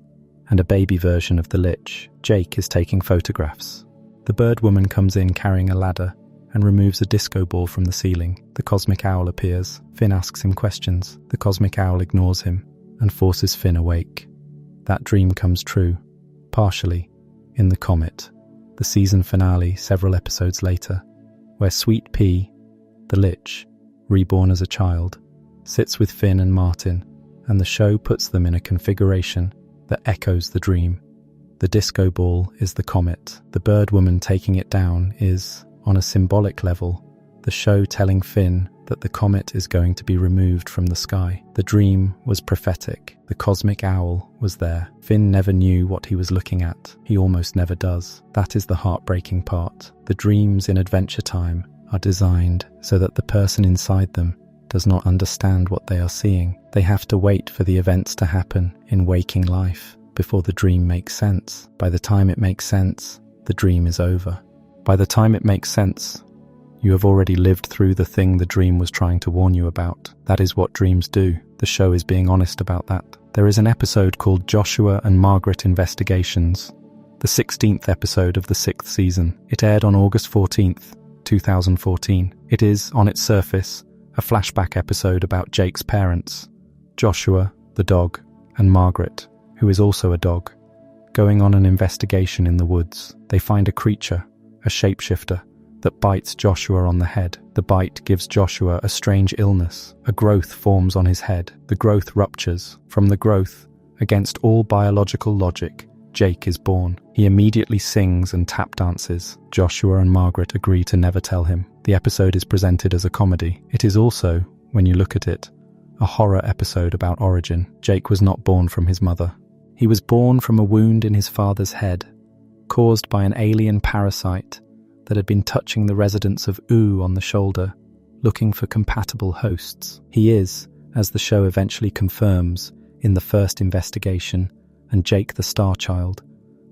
and a baby version of the Lich. Jake is taking photographs. The bird woman comes in carrying a ladder and removes a disco ball from the ceiling. The Cosmic Owl appears. Finn asks him questions. The Cosmic Owl ignores him and forces Finn awake. That dream comes true, partially, in The Comet, the season finale several episodes later, where Sweet Pea, the Lich, reborn as a child, sits with Finn and Martin, and the show puts them in a configuration that echoes the dream. The disco ball is the comet. The bird woman taking it down is, on a symbolic level, the show telling Finn that the comet is going to be removed from the sky. The dream was prophetic. The cosmic owl was there. Finn never knew what he was looking at. He almost never does. That is the heartbreaking part. The dreams in Adventure Time are designed so that the person inside them does not understand what they are seeing. They have to wait for the events to happen in waking life before the dream makes sense. By the time it makes sense, the dream is over. By the time it makes sense, you have already lived through the thing the dream was trying to warn you about. That is what dreams do. The show is being honest about that. There is an episode called Joshua and Margaret Investigations, the 16th episode of the 6th season. It aired on August 14th, 2014. It is, on its surface, a flashback episode about Jake's parents, Joshua, the dog, and Margaret, who is also a dog, going on an investigation in the woods. They find a creature, a shapeshifter, that bites Joshua on the head. The bite gives Joshua a strange illness. A growth forms on his head. The growth ruptures. From the growth, against all biological logic, Jake is born. He immediately sings and tap dances. Joshua and Margaret agree to never tell him. The episode is presented as a comedy. It is also, when you look at it, a horror episode about origin. Jake was not born from his mother. He was born from a wound in his father's head, caused by an alien parasite that had been touching the residents of Ooh on the shoulder, looking for compatible hosts. He is, as the show eventually confirms in the first investigation, and Jake the Star Child,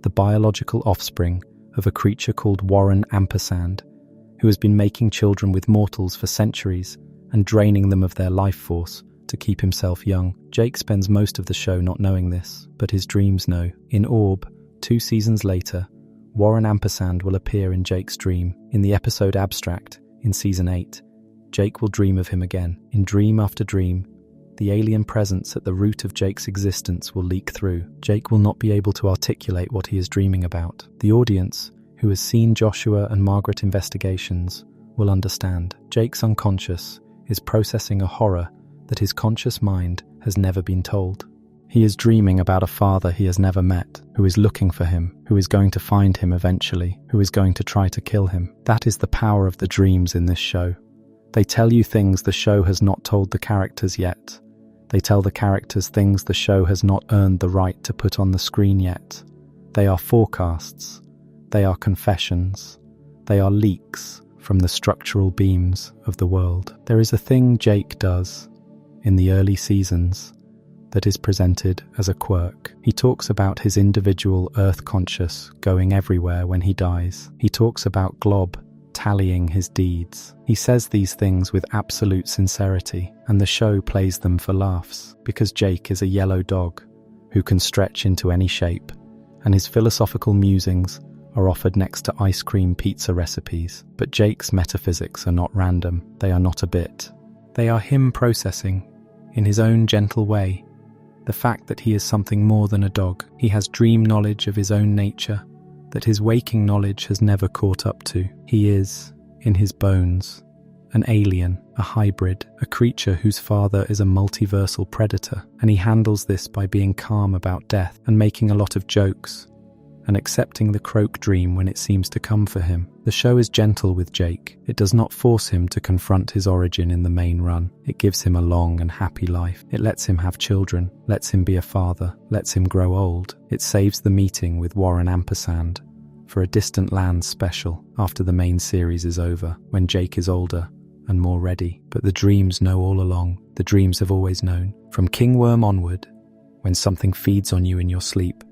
the biological offspring of a creature called Warren Ampersand, who has been making children with mortals for centuries and draining them of their life force to keep himself young. Jake spends most of the show not knowing this, but his dreams know. In Orb, 2 seasons later, Warren Ampersand will appear in Jake's dream. In the episode Abstract, in Season 8, Jake will dream of him again. In dream after dream, the alien presence at the root of Jake's existence will leak through. Jake will not be able to articulate what he is dreaming about. The audience, who has seen Joshua and Margaret Investigations, will understand. Jake's unconscious is processing a horror that his conscious mind has never been told. He is dreaming about a father he has never met, who is looking for him, who is going to find him eventually, who is going to try to kill him. That is the power of the dreams in this show. They tell you things the show has not told the characters yet. They tell the characters things the show has not earned the right to put on the screen yet. They are forecasts. They are confessions. They are leaks from the structural beams of the world. There is a thing Jake does in the early seasons that is presented as a quirk. He talks about his individual Earth conscious going everywhere when he dies. He talks about Glob tallying his deeds. He says these things with absolute sincerity, and the show plays them for laughs, because Jake is a yellow dog who can stretch into any shape, and his philosophical musings are offered next to ice cream pizza recipes. But Jake's metaphysics are not random. They are not a bit. They are him processing, in his own gentle way, the fact that he is something more than a dog. He has dream knowledge of his own nature that his waking knowledge has never caught up to. He is, in his bones, an alien, a hybrid, a creature whose father is a multiversal predator, and he handles this by being calm about death and making a lot of jokes and accepting the croak dream when it seems to come for him. The show is gentle with Jake. It does not force him to confront his origin in the main run. It gives him a long and happy life. It lets him have children, lets him be a father, lets him grow old. It saves the meeting with Warren Ampersand for a Distant Lands special after the main series is over, when Jake is older and more ready. But the dreams know all along. The dreams have always known. From Kingworm onward, when something feeds on you in your sleep,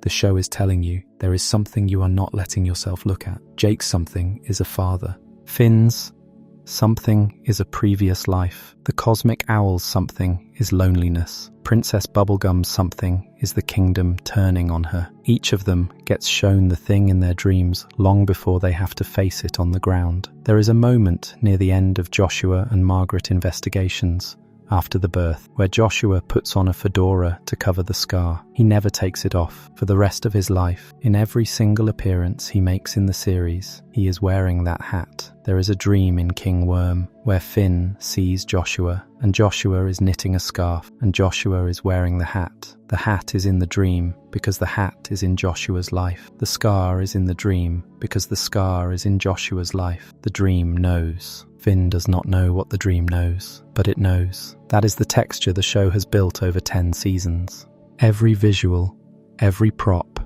the show is telling you there is something you are not letting yourself look at. Jake's something is a father. Finn's something is a previous life. The cosmic owl's something is loneliness. Princess Bubblegum's something is the kingdom turning on her. Each of them gets shown the thing in their dreams long before they have to face it on the ground. There is a moment near the end of Joshua and Margaret Investigations after the birth, where Joshua puts on a fedora to cover the scar. He never takes it off for the rest of his life. In every single appearance he makes in the series, he is wearing that hat. There is a dream in King Worm where Finn sees Joshua, and Joshua is knitting a scarf, and Joshua is wearing the hat. The hat is in the dream because the hat is in Joshua's life. The scar is in the dream because the scar is in Joshua's life. The dream knows. Finn does not know what the dream knows, but it knows. That is the texture the show has built over 10 seasons. Every visual, every prop,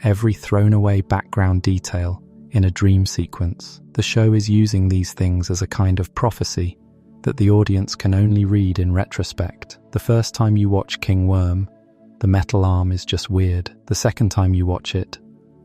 every thrown-away background detail in a dream sequence. The show is using these things as a kind of prophecy that the audience can only read in retrospect. The first time you watch King Worm, the metal arm is just weird. The second time you watch it,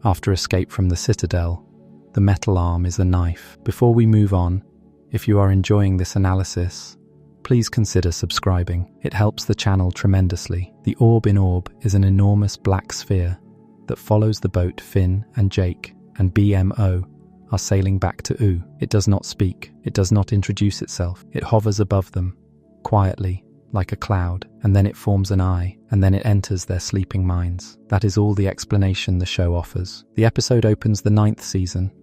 after Escape from the Citadel, the metal arm is a knife. Before we move on, if you are enjoying this analysis, please consider subscribing. It helps the channel tremendously. The orb in Orb is an enormous black sphere that follows the boat Finn and Jake and BMO are sailing back to Ooo. It does not speak. It does not introduce itself. It hovers above them, quietly, like a cloud, and then it forms an eye, and then it enters their sleeping minds. That is all the explanation the show offers. The episode opens the 9th season,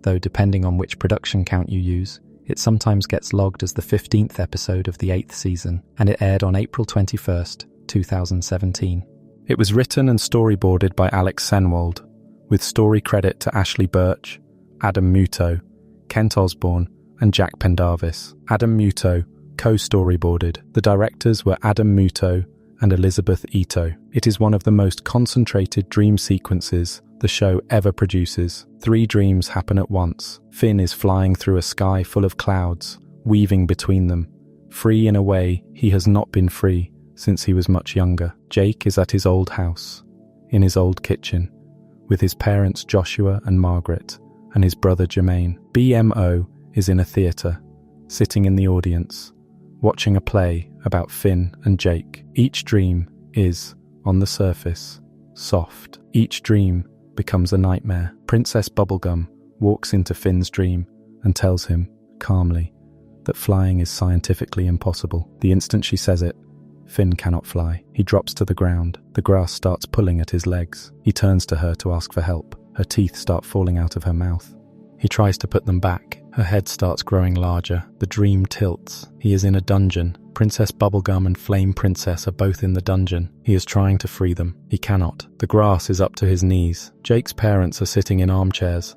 though depending on which production count you use, it sometimes gets logged as the 15th episode of the 8th season, and it aired on April 21st, 2017. It was written and storyboarded by Alex Senwald, with story credit to Ashley Birch, Adam Muto, Kent Osborne, and Jack Pendarvis. Adam Muto co-storyboarded. The directors were Adam Muto and Elizabeth Ito. It is one of the most concentrated dream sequences the show ever produces. 3 dreams happen at once. Finn is flying through a sky full of clouds, weaving between them, free in a way he has not been free since he was much younger. Jake is at his old house, in his old kitchen, with his parents Joshua and Margaret, and his brother Jermaine. BMO is in a theatre, sitting in the audience, watching a play about Finn and Jake. Each dream is, on the surface, soft. Each dream becomes a nightmare. Princess Bubblegum walks into Finn's dream and tells him, calmly, that flying is scientifically impossible. The instant she says it, Finn cannot fly. He drops to the ground. The grass starts pulling at his legs. He turns to her to ask for help. Her teeth start falling out of her mouth. He tries to put them back. Her head starts growing larger. The dream tilts. He is in a dungeon. Princess Bubblegum and Flame Princess are both in the dungeon. He is trying to free them. He cannot. The grass is up to his knees. Jake's parents are sitting in armchairs,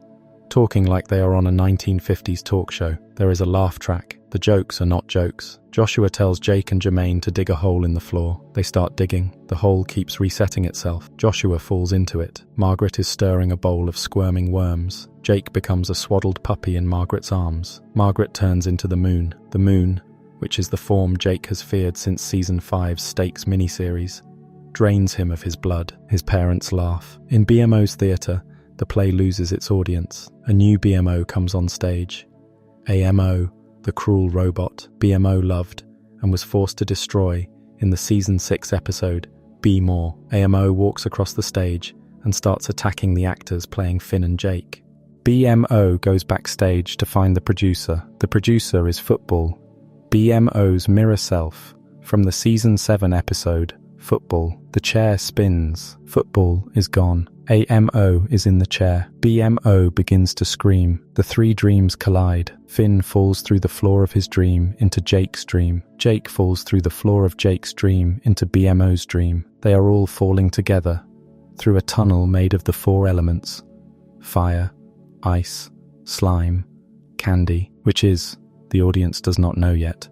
talking like they are on a 1950s talk show. There is a laugh track. The jokes are not jokes. Joshua tells Jake and Jermaine to dig a hole in the floor. They start digging. The hole keeps resetting itself. Joshua falls into it. Margaret is stirring a bowl of squirming worms. Jake becomes a swaddled puppy in Margaret's arms. Margaret turns into the moon. The moon, which is the form Jake has feared since Season 5's Stakes miniseries, drains him of his blood. His parents laugh. In BMO's theatre, the play loses its audience. A new BMO comes on stage. AMO, the cruel robot BMO loved and was forced to destroy in the Season 6 episode, Be More. AMO walks across the stage and starts attacking the actors playing Finn and Jake. BMO goes backstage to find the producer. The producer is Football, BMO's mirror self from the Season 7 episode, Football. The chair spins. Football is gone. AMO is in the chair. BMO begins to scream. The 3 dreams collide. Finn falls through the floor of his dream into Jake's dream. Jake falls through the floor of Jake's dream into BMO's dream. They are all falling together through a tunnel made of the 4 elements: fire, ice, slime, candy, which is, the audience does not know yet,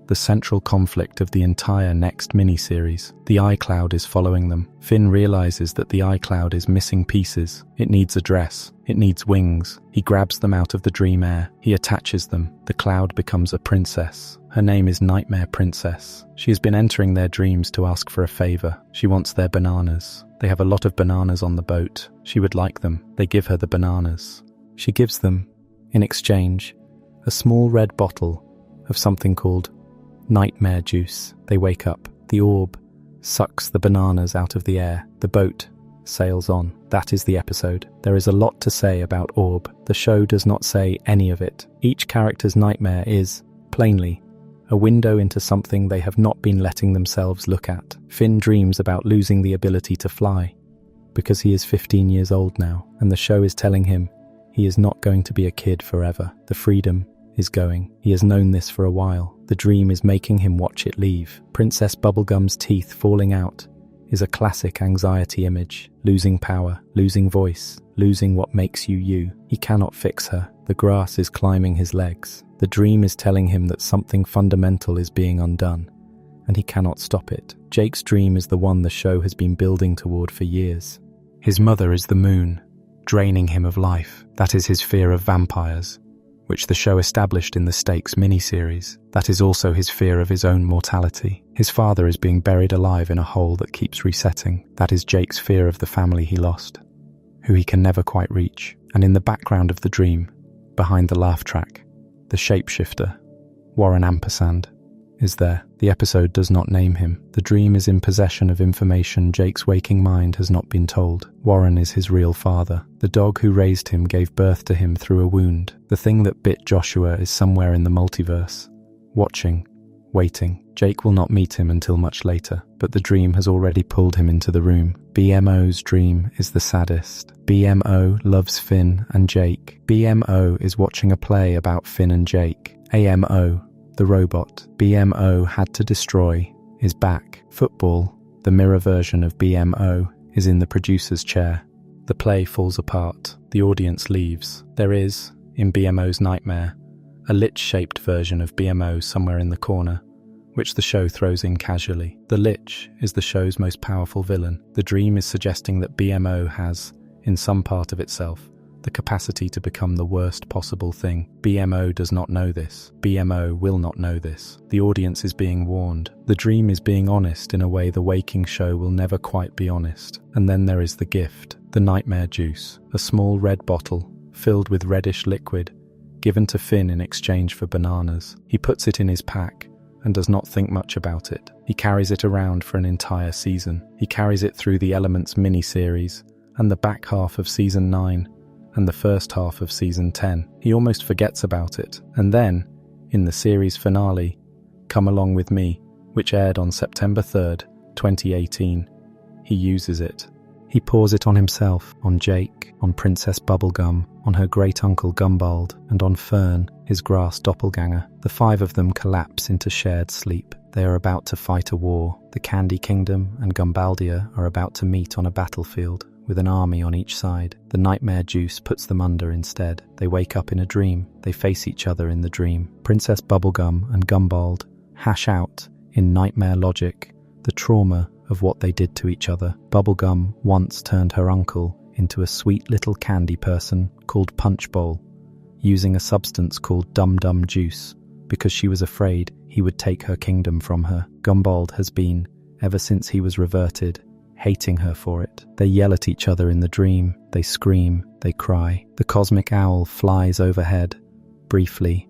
the central conflict of the entire next miniseries. The iCloud is following them. Finn realizes that the iCloud is missing pieces. It needs a dress. It needs wings. He grabs them out of the dream air. He attaches them. The cloud becomes a princess. Her name is Nightmare Princess. She has been entering their dreams to ask for a favor. She wants their bananas. They have a lot of bananas on the boat. She would like them. They give her the bananas. She gives them, in exchange, a small red bottle of something called nightmare juice. They wake up. The orb sucks the bananas out of the air. The boat sails on. That is the episode. There is a lot to say about Orb. The show does not say any of it. Each character's nightmare is, plainly, a window into something they have not been letting themselves look at. Finn dreams about losing the ability to fly, because he is 15 years old now, and the show is telling him he is not going to be a kid forever. The freedom is going. He has known this for a while. The dream is making him watch it leave. Princess Bubblegum's teeth falling out is a classic anxiety image. Losing power, losing voice, losing what makes you you. He cannot fix her. The grass is climbing his legs. The dream is telling him that something fundamental is being undone, and he cannot stop it. Jake's dream is the one the show has been building toward for years. His mother is the moon, draining him of life. That is his fear of vampires, which the show established in the Stakes miniseries. That is also his fear of his own mortality. His father is being buried alive in a hole that keeps resetting. That is Jake's fear of the family he lost, who he can never quite reach. And in the background of the dream, behind the laugh track, the shapeshifter, Warren Ampersand, is there. The episode does not name him. The dream is in possession of information Jake's waking mind has not been told. Warren is his real father. The dog who raised him gave birth to him through a wound. The thing that bit Joshua is somewhere in the multiverse, watching, waiting. Jake will not meet him until much later, but the dream has already pulled him into the room. BMO's dream is the saddest. BMO loves Finn and Jake. BMO is watching a play about Finn and Jake. AMO, the robot BMO had to destroy, is back. Football, the mirror version of BMO, is in the producer's chair. The play falls apart. The audience leaves. There is, in BMO's nightmare, a lich-shaped version of BMO somewhere in the corner, which the show throws in casually. The Lich is the show's most powerful villain. The dream is suggesting that BMO has, in some part of itself, the capacity to become the worst possible thing. BMO does not know this. BMO will not know this. The audience is being warned. The dream is being honest in a way the waking show will never quite be honest. And then there is the gift, the nightmare juice, a small red bottle filled with reddish liquid, given to Finn in exchange for bananas. He puts it in his pack and does not think much about it. He carries it around for an entire season. He carries it through the Elements miniseries and the back half of Season 9 and the first half of Season 10. He almost forgets about it. And then, in the series finale, Come Along With Me, which aired on September 3rd, 2018, he uses it. He pours it on himself, on Jake, on Princess Bubblegum, on her great-uncle Gumbald, and on Fern, his grass doppelganger. The five of them collapse into shared sleep. They are about to fight a war. The Candy Kingdom and Gumbaldia are about to meet on a battlefield, with an army on each side. The nightmare juice puts them under instead. They wake up in a dream. They face each other in the dream. Princess Bubblegum and Gumbald hash out, in nightmare logic, the trauma of what they did to each other. Bubblegum once turned her uncle into a sweet little candy person called Punch Bowl, using a substance called Dum Dum Juice, because she was afraid he would take her kingdom from her. Gumbald has been, ever since he was reverted, hating her for it. They yell at each other in the dream. They scream. They cry. The cosmic owl flies overhead, briefly,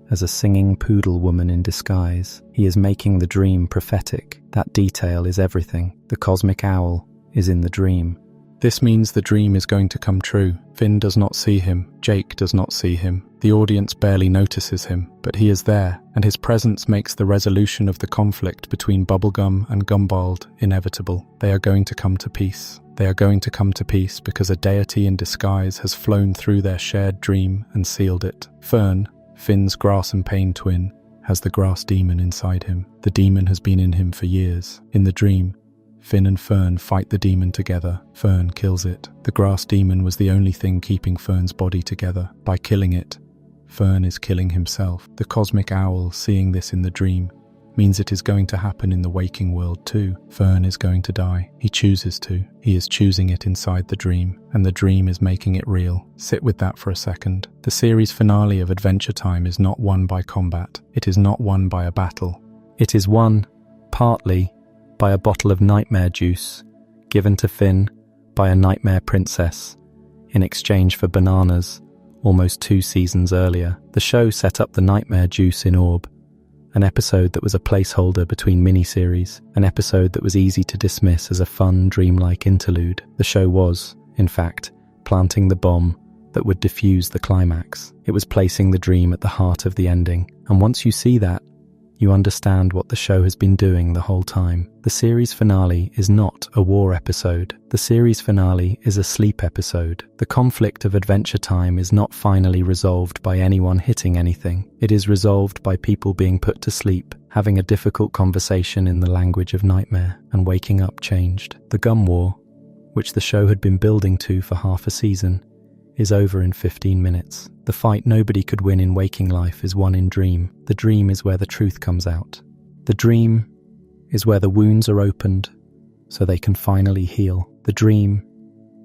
as a singing poodle woman in disguise. He is making the dream prophetic. That detail is everything. The cosmic owl is in the dream. This means the dream is going to come true. Finn does not see him. Jake does not see him. The audience barely notices him, but he is there, and his presence makes the resolution of the conflict between Bubblegum and Gumbald inevitable. They are going to come to peace. They are going to come to peace because a deity in disguise has flown through their shared dream and sealed it. Fern, Finn's grass and pain twin, has the grass demon inside him. The demon has been in him for years. In the dream, Finn and Fern fight the demon together. Fern kills it. The grass demon was the only thing keeping Fern's body together. By killing it, Fern is killing himself. The cosmic owl, seeing this in the dream, means it is going to happen in the waking world too. Fern is going to die. He chooses to. He is choosing it inside the dream, and the dream is making it real. Sit with that for a second. The series finale of Adventure Time is not won by combat. It is not won by a battle. It is won, partly, by a bottle of nightmare juice, given to Finn by a nightmare princess, in exchange for bananas, almost 2 seasons earlier. The show set up the nightmare juice in Orb, an episode that was a placeholder between miniseries, an episode that was easy to dismiss as a fun, dreamlike interlude. The show was, in fact, planting the bomb that would diffuse the climax. It was placing the dream at the heart of the ending. And once you see that, you understand what the show has been doing the whole time. The series finale is not a war episode. The series finale is a sleep episode. The conflict of Adventure Time is not finally resolved by anyone hitting anything. It is resolved by people being put to sleep, having a difficult conversation in the language of nightmare, and waking up changed. The Gum War, which the show had been building to for half a season, is over in 15 minutes. The fight nobody could win in waking life is won in dream. The dream is where the truth comes out. The dream is where the wounds are opened so they can finally heal. The dream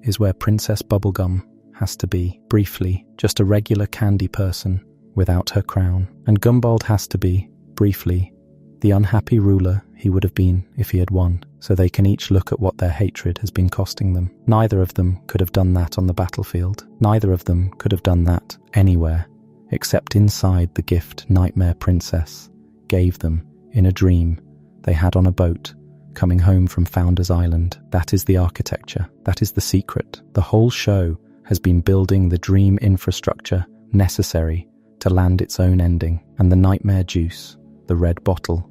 is where Princess Bubblegum has to be, briefly, just a regular candy person without her crown. And Gumball has to be, briefly, the unhappy ruler he would have been if he had won, so they can each look at what their hatred has been costing them. Neither of them could have done that on the battlefield. Neither of them could have done that anywhere, except inside the gift Nightmare Princess gave them in a dream they had on a boat coming home from Founders Island. That is the architecture. That is the secret. The whole show has been building the dream infrastructure necessary to land its own ending, and the nightmare juice, the red bottle,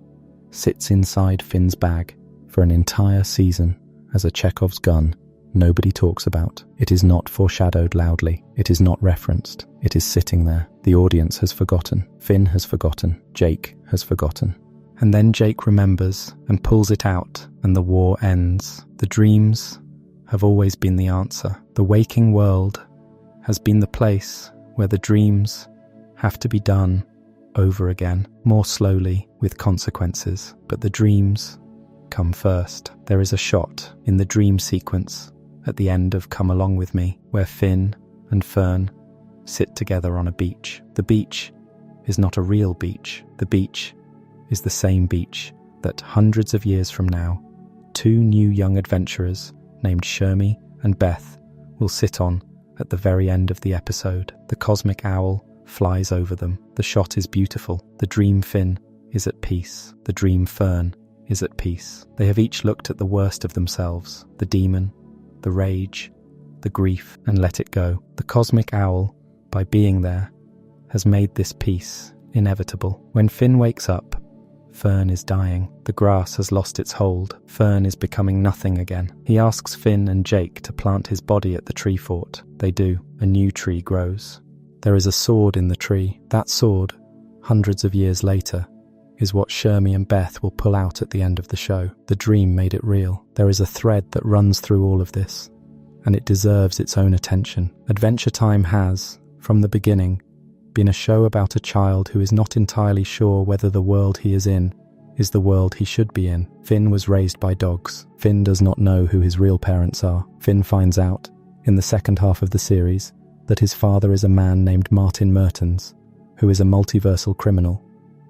sits inside Finn's bag for an entire season as a Chekhov's gun nobody talks about. It is not foreshadowed loudly. It is not referenced. It is sitting there. The audience has forgotten. Finn has forgotten. Jake has forgotten. And then Jake remembers and pulls it out, and the war ends. The dreams have always been the answer. The waking world has been the place where the dreams have to be done over again, more slowly, with consequences. But the dreams come first. There is a shot in the dream sequence at the end of Come Along With Me, where Finn and Fern sit together on a beach. The beach is not a real beach. The beach is the same beach that hundreds of years from now, two new young adventurers named Shermie and Beth will sit on at the very end of the episode. The cosmic owl flies over them. The shot is beautiful. The dream Finn is at peace. The dream Fern is at peace. They have each looked at the worst of themselves, the demon, the rage, the grief, and let it go. The cosmic owl, by being there, has made this peace inevitable. When Finn wakes up, Fern is dying. The grass has lost its hold. Fern is becoming nothing again. He asks Finn and Jake to plant his body at the tree fort. They do. A new tree grows. There is a sword in the tree. That sword, hundreds of years later, is what Shermie and Beth will pull out at the end of the show. The dream made it real. There is a thread that runs through all of this, and it deserves its own attention. Adventure Time has, from the beginning, been a show about a child who is not entirely sure whether the world he is in is the world he should be in. Finn was raised by dogs. Finn does not know who his real parents are. Finn finds out, in the second half of the series, that his father is a man named Martin Mertens, who is a multiversal criminal,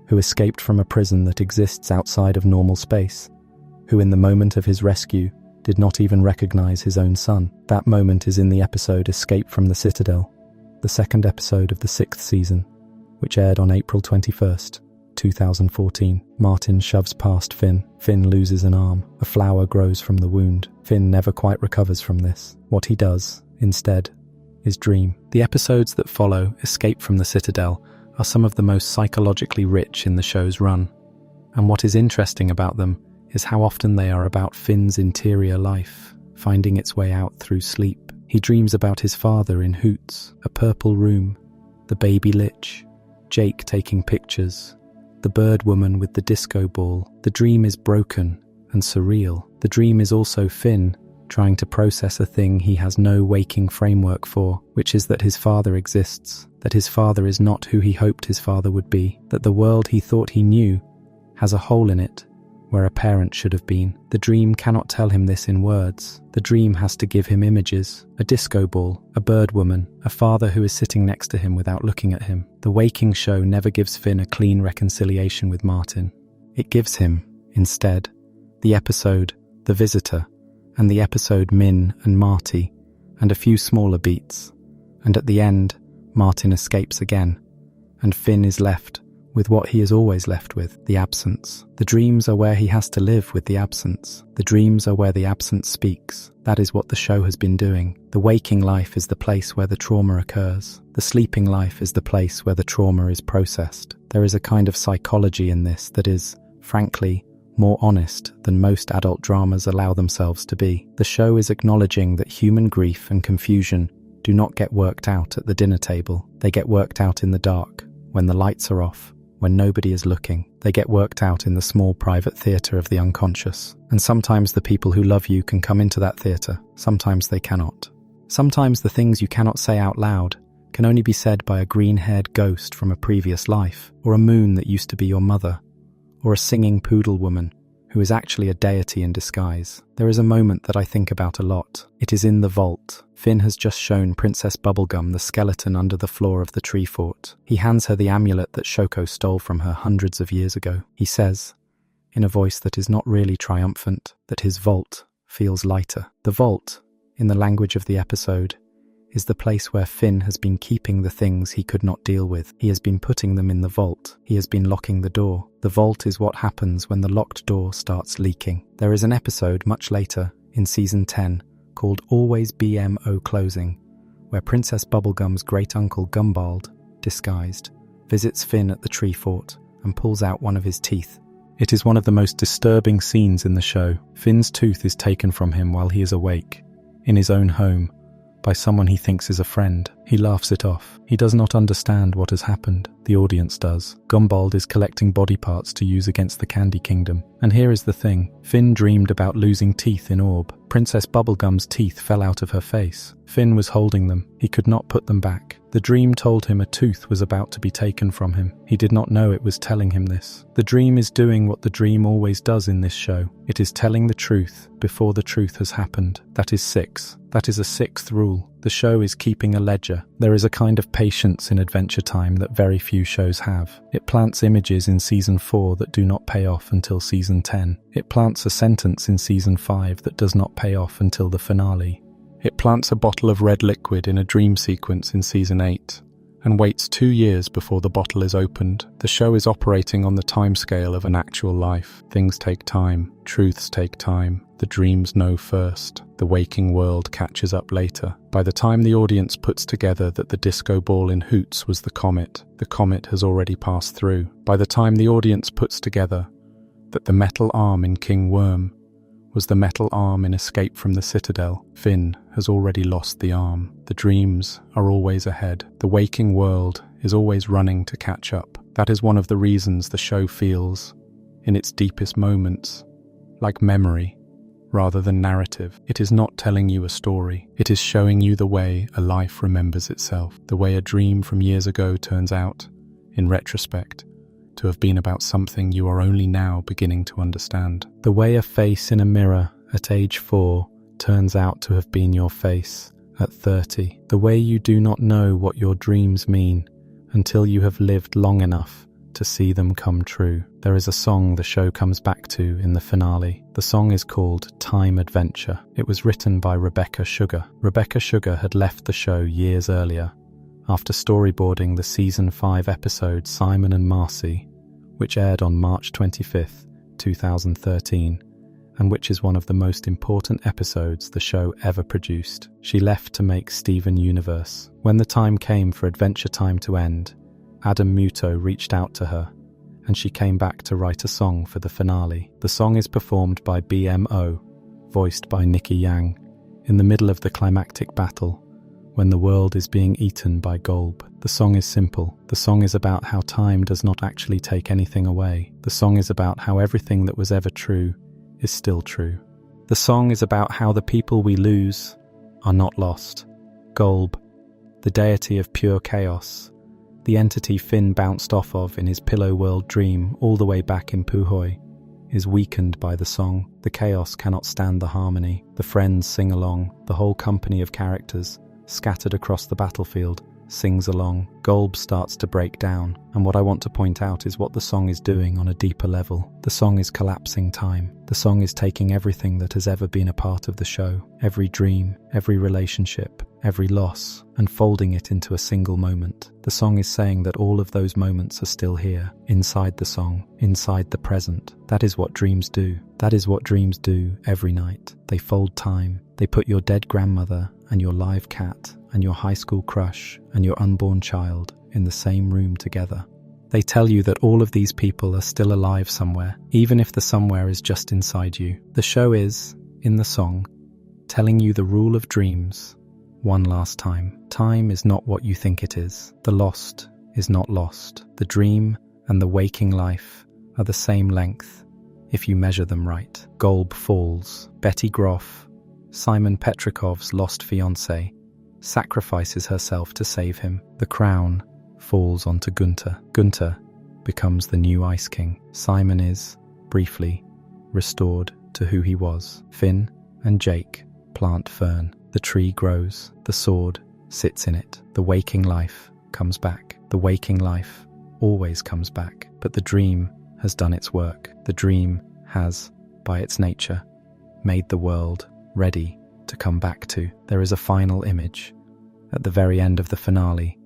who escaped from a prison that exists outside of normal space, who in the moment of his rescue did not even recognize his own son. That moment is in the episode Escape from the Citadel, the second episode of the 6th season, which aired on April 21st, 2014. Martin shoves past Finn. Finn loses an arm. A flower grows from the wound. Finn never quite recovers from this. What he does, instead, is dream. The episodes that follow Escape from the Citadel are some of the most psychologically rich in the show's run. And what is interesting about them is how often they are about Finn's interior life, finding its way out through sleep. He dreams about his father in Hoots, a purple room, the baby lich, Jake taking pictures, the bird woman with the disco ball. The dream is broken and surreal. The dream is also Finn trying to process a thing he has no waking framework for, which is that his father exists, that his father is not who he hoped his father would be, that the world he thought he knew has a hole in it where a parent should have been. The dream cannot tell him this in words. The dream has to give him images, a disco ball, a bird woman, a father who is sitting next to him without looking at him. The waking show never gives Finn a clean reconciliation with Martin. It gives him, instead, the episode The Visitor, and the episode Min and Marty, and a few smaller beats. And at the end, Martin escapes again, and Finn is left with what he is always left with, the absence. The dreams are where he has to live with the absence. The dreams are where the absence speaks. That is what the show has been doing. The waking life is the place where the trauma occurs. The sleeping life is the place where the trauma is processed. There is a kind of psychology in this that is, frankly, more honest than most adult dramas allow themselves to be. The show is acknowledging that human grief and confusion do not get worked out at the dinner table. They get worked out in the dark, when the lights are off, when nobody is looking. They get worked out in the small private theatre of the unconscious. And sometimes the people who love you can come into that theatre. Sometimes they cannot. Sometimes the things you cannot say out loud can only be said by a green-haired ghost from a previous life, or a moon that used to be your mother, or a singing poodle woman who is actually a deity in disguise. There is a moment that I think about a lot. It is in the vault. Finn has just shown Princess Bubblegum the skeleton under the floor of the tree fort. He hands her the amulet that Shoko stole from her hundreds of years ago. He says, in a voice that is not really triumphant, that his vault feels lighter. The vault, in the language of the episode, is the place where Finn has been keeping the things he could not deal with. He has been putting them in the vault. He has been locking the door. The vault is what happens when the locked door starts leaking. There is an episode much later, in Season 10, called Always BMO Closing, where Princess Bubblegum's great-uncle Gumbald, disguised, visits Finn at the tree fort and pulls out one of his teeth. It is one of the most disturbing scenes in the show. Finn's tooth is taken from him while he is awake, in his own home, by someone he thinks is a friend. He laughs it off. He does not understand what has happened. The audience does. Gumbald is collecting body parts to use against the Candy Kingdom. And here is the thing. Finn dreamed about losing teeth in Orb. Princess Bubblegum's teeth fell out of her face. Finn was holding them. He could not put them back. The dream told him a tooth was about to be taken from him. He did not know it was telling him this. The dream is doing what the dream always does in this show. It is telling the truth before the truth has happened. That is 6. That is a 6th rule. The show is keeping a ledger. There is a kind of patience in Adventure Time that very few shows have. It plants images in Season 4 that do not pay off until Season 10. It plants a sentence in Season 5 that does not pay off until the finale. It plants a bottle of red liquid in a dream sequence in Season 8 and waits 2 years before the bottle is opened. The show is operating on the timescale of an actual life. Things take time. Truths take time. The dreams know first. The waking world catches up later. By the time the audience puts together that the disco ball in Hoots was the comet has already passed through. By the time the audience puts together that the metal arm in King Worm was the metal arm in Escape from the Citadel, Finn has already lost the arm. The dreams are always ahead. The waking world is always running to catch up. That is one of the reasons the show feels, in its deepest moments, like memory rather than narrative. It is not telling you a story. It is showing you the way a life remembers itself, the way a dream from years ago turns out, in retrospect, to have been about something you are only now beginning to understand. The way a face in a mirror at age 4 turns out to have been your face at 30. The way you do not know what your dreams mean until you have lived long enough to see them come true. There is a song the show comes back to in the finale. The song is called Time Adventure. It was written by Rebecca Sugar. Rebecca Sugar had left the show years earlier, after storyboarding the Season 5 episode Simon and Marcy, which aired on March 25th, 2013, and which is one of the most important episodes the show ever produced. She left to make Steven Universe. When the time came for Adventure Time to end, Adam Muto reached out to her, and she came back to write a song for the finale. The song is performed by BMO, voiced by Nikki Yang, in the middle of the climactic battle, when the world is being eaten by Golb. The song is simple. The song is about how time does not actually take anything away. The song is about how everything that was ever true is still true. The song is about how the people we lose are not lost. Golb, the deity of pure chaos, the entity Finn bounced off of in his Pillow World dream all the way back in Puhoi, is weakened by the song. The chaos cannot stand the harmony. The friends sing along, the whole company of characters, scattered across the battlefield, sings along. Golb starts to break down, and what I want to point out is what the song is doing on a deeper level. The song is collapsing time. The song is taking everything that has ever been a part of the show, every dream, every relationship, every loss, and folding it into a single moment. The song is saying that all of those moments are still here, inside the song, inside the present. That is what dreams do. That is what dreams do every night. They fold time. They put your dead grandmother and your live cat and your high school crush and your unborn child in the same room together. They tell you that all of these people are still alive somewhere, even if the somewhere is just inside you. The show is, in the song, telling you the rule of dreams one last time. Time is not what you think it is. The lost is not lost. The dream and the waking life are the same length if you measure them right. Golb falls. Betty Groff, Simon Petrikov's lost fiancée, sacrifices herself to save him. The crown falls onto Gunter. Gunter becomes the new Ice King. Simon is, briefly, restored to who he was. Finn and Jake plant Fern. The tree grows. The sword sits in it. The waking life comes back. The waking life always comes back. But the dream has done its work. The dream has, by its nature, made the world ready to come back to. There is a final image at the very end of the finale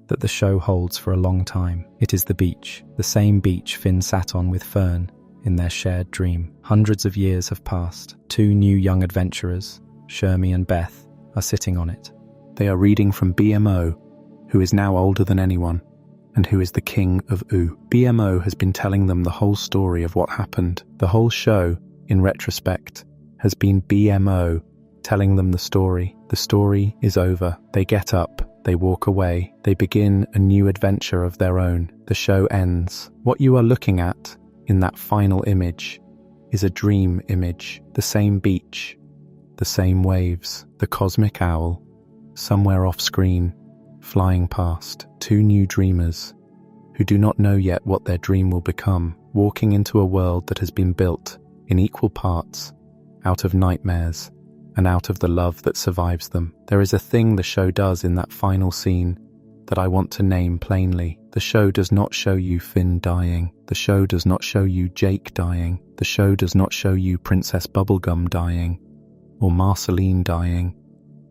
that the show holds for a long time. It is the beach, the same beach Finn sat on with Fern in their shared dream. Hundreds of years have passed. Two new young adventurers, Shermie and Beth, are sitting on it. They are reading from BMO, who is now older than anyone, and who is the king of Ooo. BMO has been telling them the whole story of what happened. The whole show, in retrospect, has been BMO telling them the story. The story is over. They get up, they walk away, they begin a new adventure of their own. The show ends. What you are looking at in that final image is a dream image. The same beach, the same waves, the cosmic owl, somewhere off screen, flying past. Two new dreamers who do not know yet what their dream will become, walking into a world that has been built in equal parts out of nightmares and out of the love that survives them. There is a thing the show does in that final scene that I want to name plainly. The show does not show you Finn dying. The show does not show you Jake dying. The show does not show you Princess Bubblegum dying, or Marceline dying,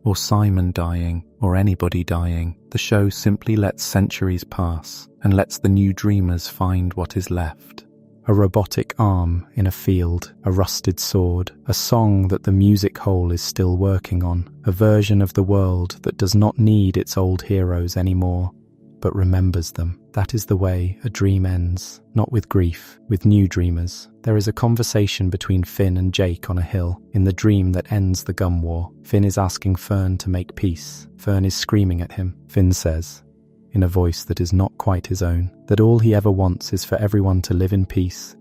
or Simon dying, or anybody dying. The show simply lets centuries pass and lets the new dreamers find what is left. A robotic arm in a field, a rusted sword, a song that the music hole is still working on, a version of the world that does not need its old heroes anymore, but remembers them. That is the way a dream ends, not with grief, with new dreamers. There is a conversation between Finn and Jake on a hill, in the dream that ends the gum war. Finn is asking Fern to make peace. Fern is screaming at him. Finn says, in a voice that is not quite his own, that all he ever wants is for everyone to live in peace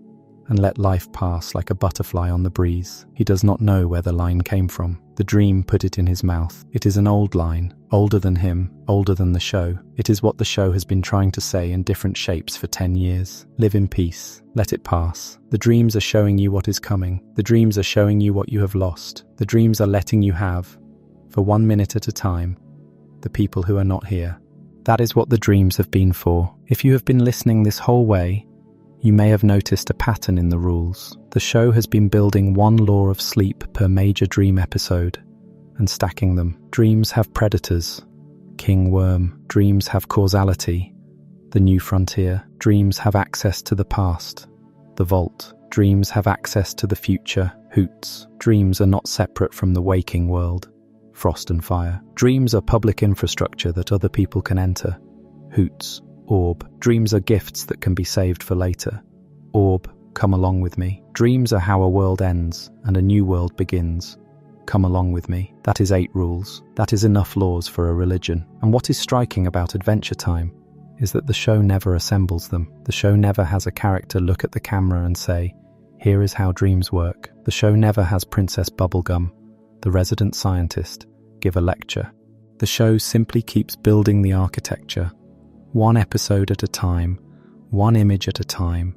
and let life pass like a butterfly on the breeze. He does not know where the line came from. The dream put it in his mouth. It is an old line, older than him, older than the show. It is what the show has been trying to say in different shapes for 10 years. Live in peace. Let it pass. The dreams are showing you what is coming. The dreams are showing you what you have lost. The dreams are letting you have, for 1 minute at a time, the people who are not here. That is what the dreams have been for. If you have been listening this whole way, you may have noticed a pattern in the rules. The show has been building one law of sleep per major dream episode and stacking them. Dreams have predators, King Worm. Dreams have causality, the new frontier. Dreams have access to the past, the vault. Dreams have access to the future, Hoots. Dreams are not separate from the waking world, Frost and Fire. Dreams are public infrastructure that other people can enter, Hoots. Orb. Dreams are gifts that can be saved for later, Orb. Come along with me. Dreams are how a world ends and a new world begins. Come along with me. That is 8 rules. That is enough laws for a religion. And what is striking about Adventure Time is that the show never assembles them. The show never has a character look at the camera and say, here is how dreams work. The show never has Princess Bubblegum, the resident scientist, give a lecture. The show simply keeps building the architecture, one episode at a time, one image at a time,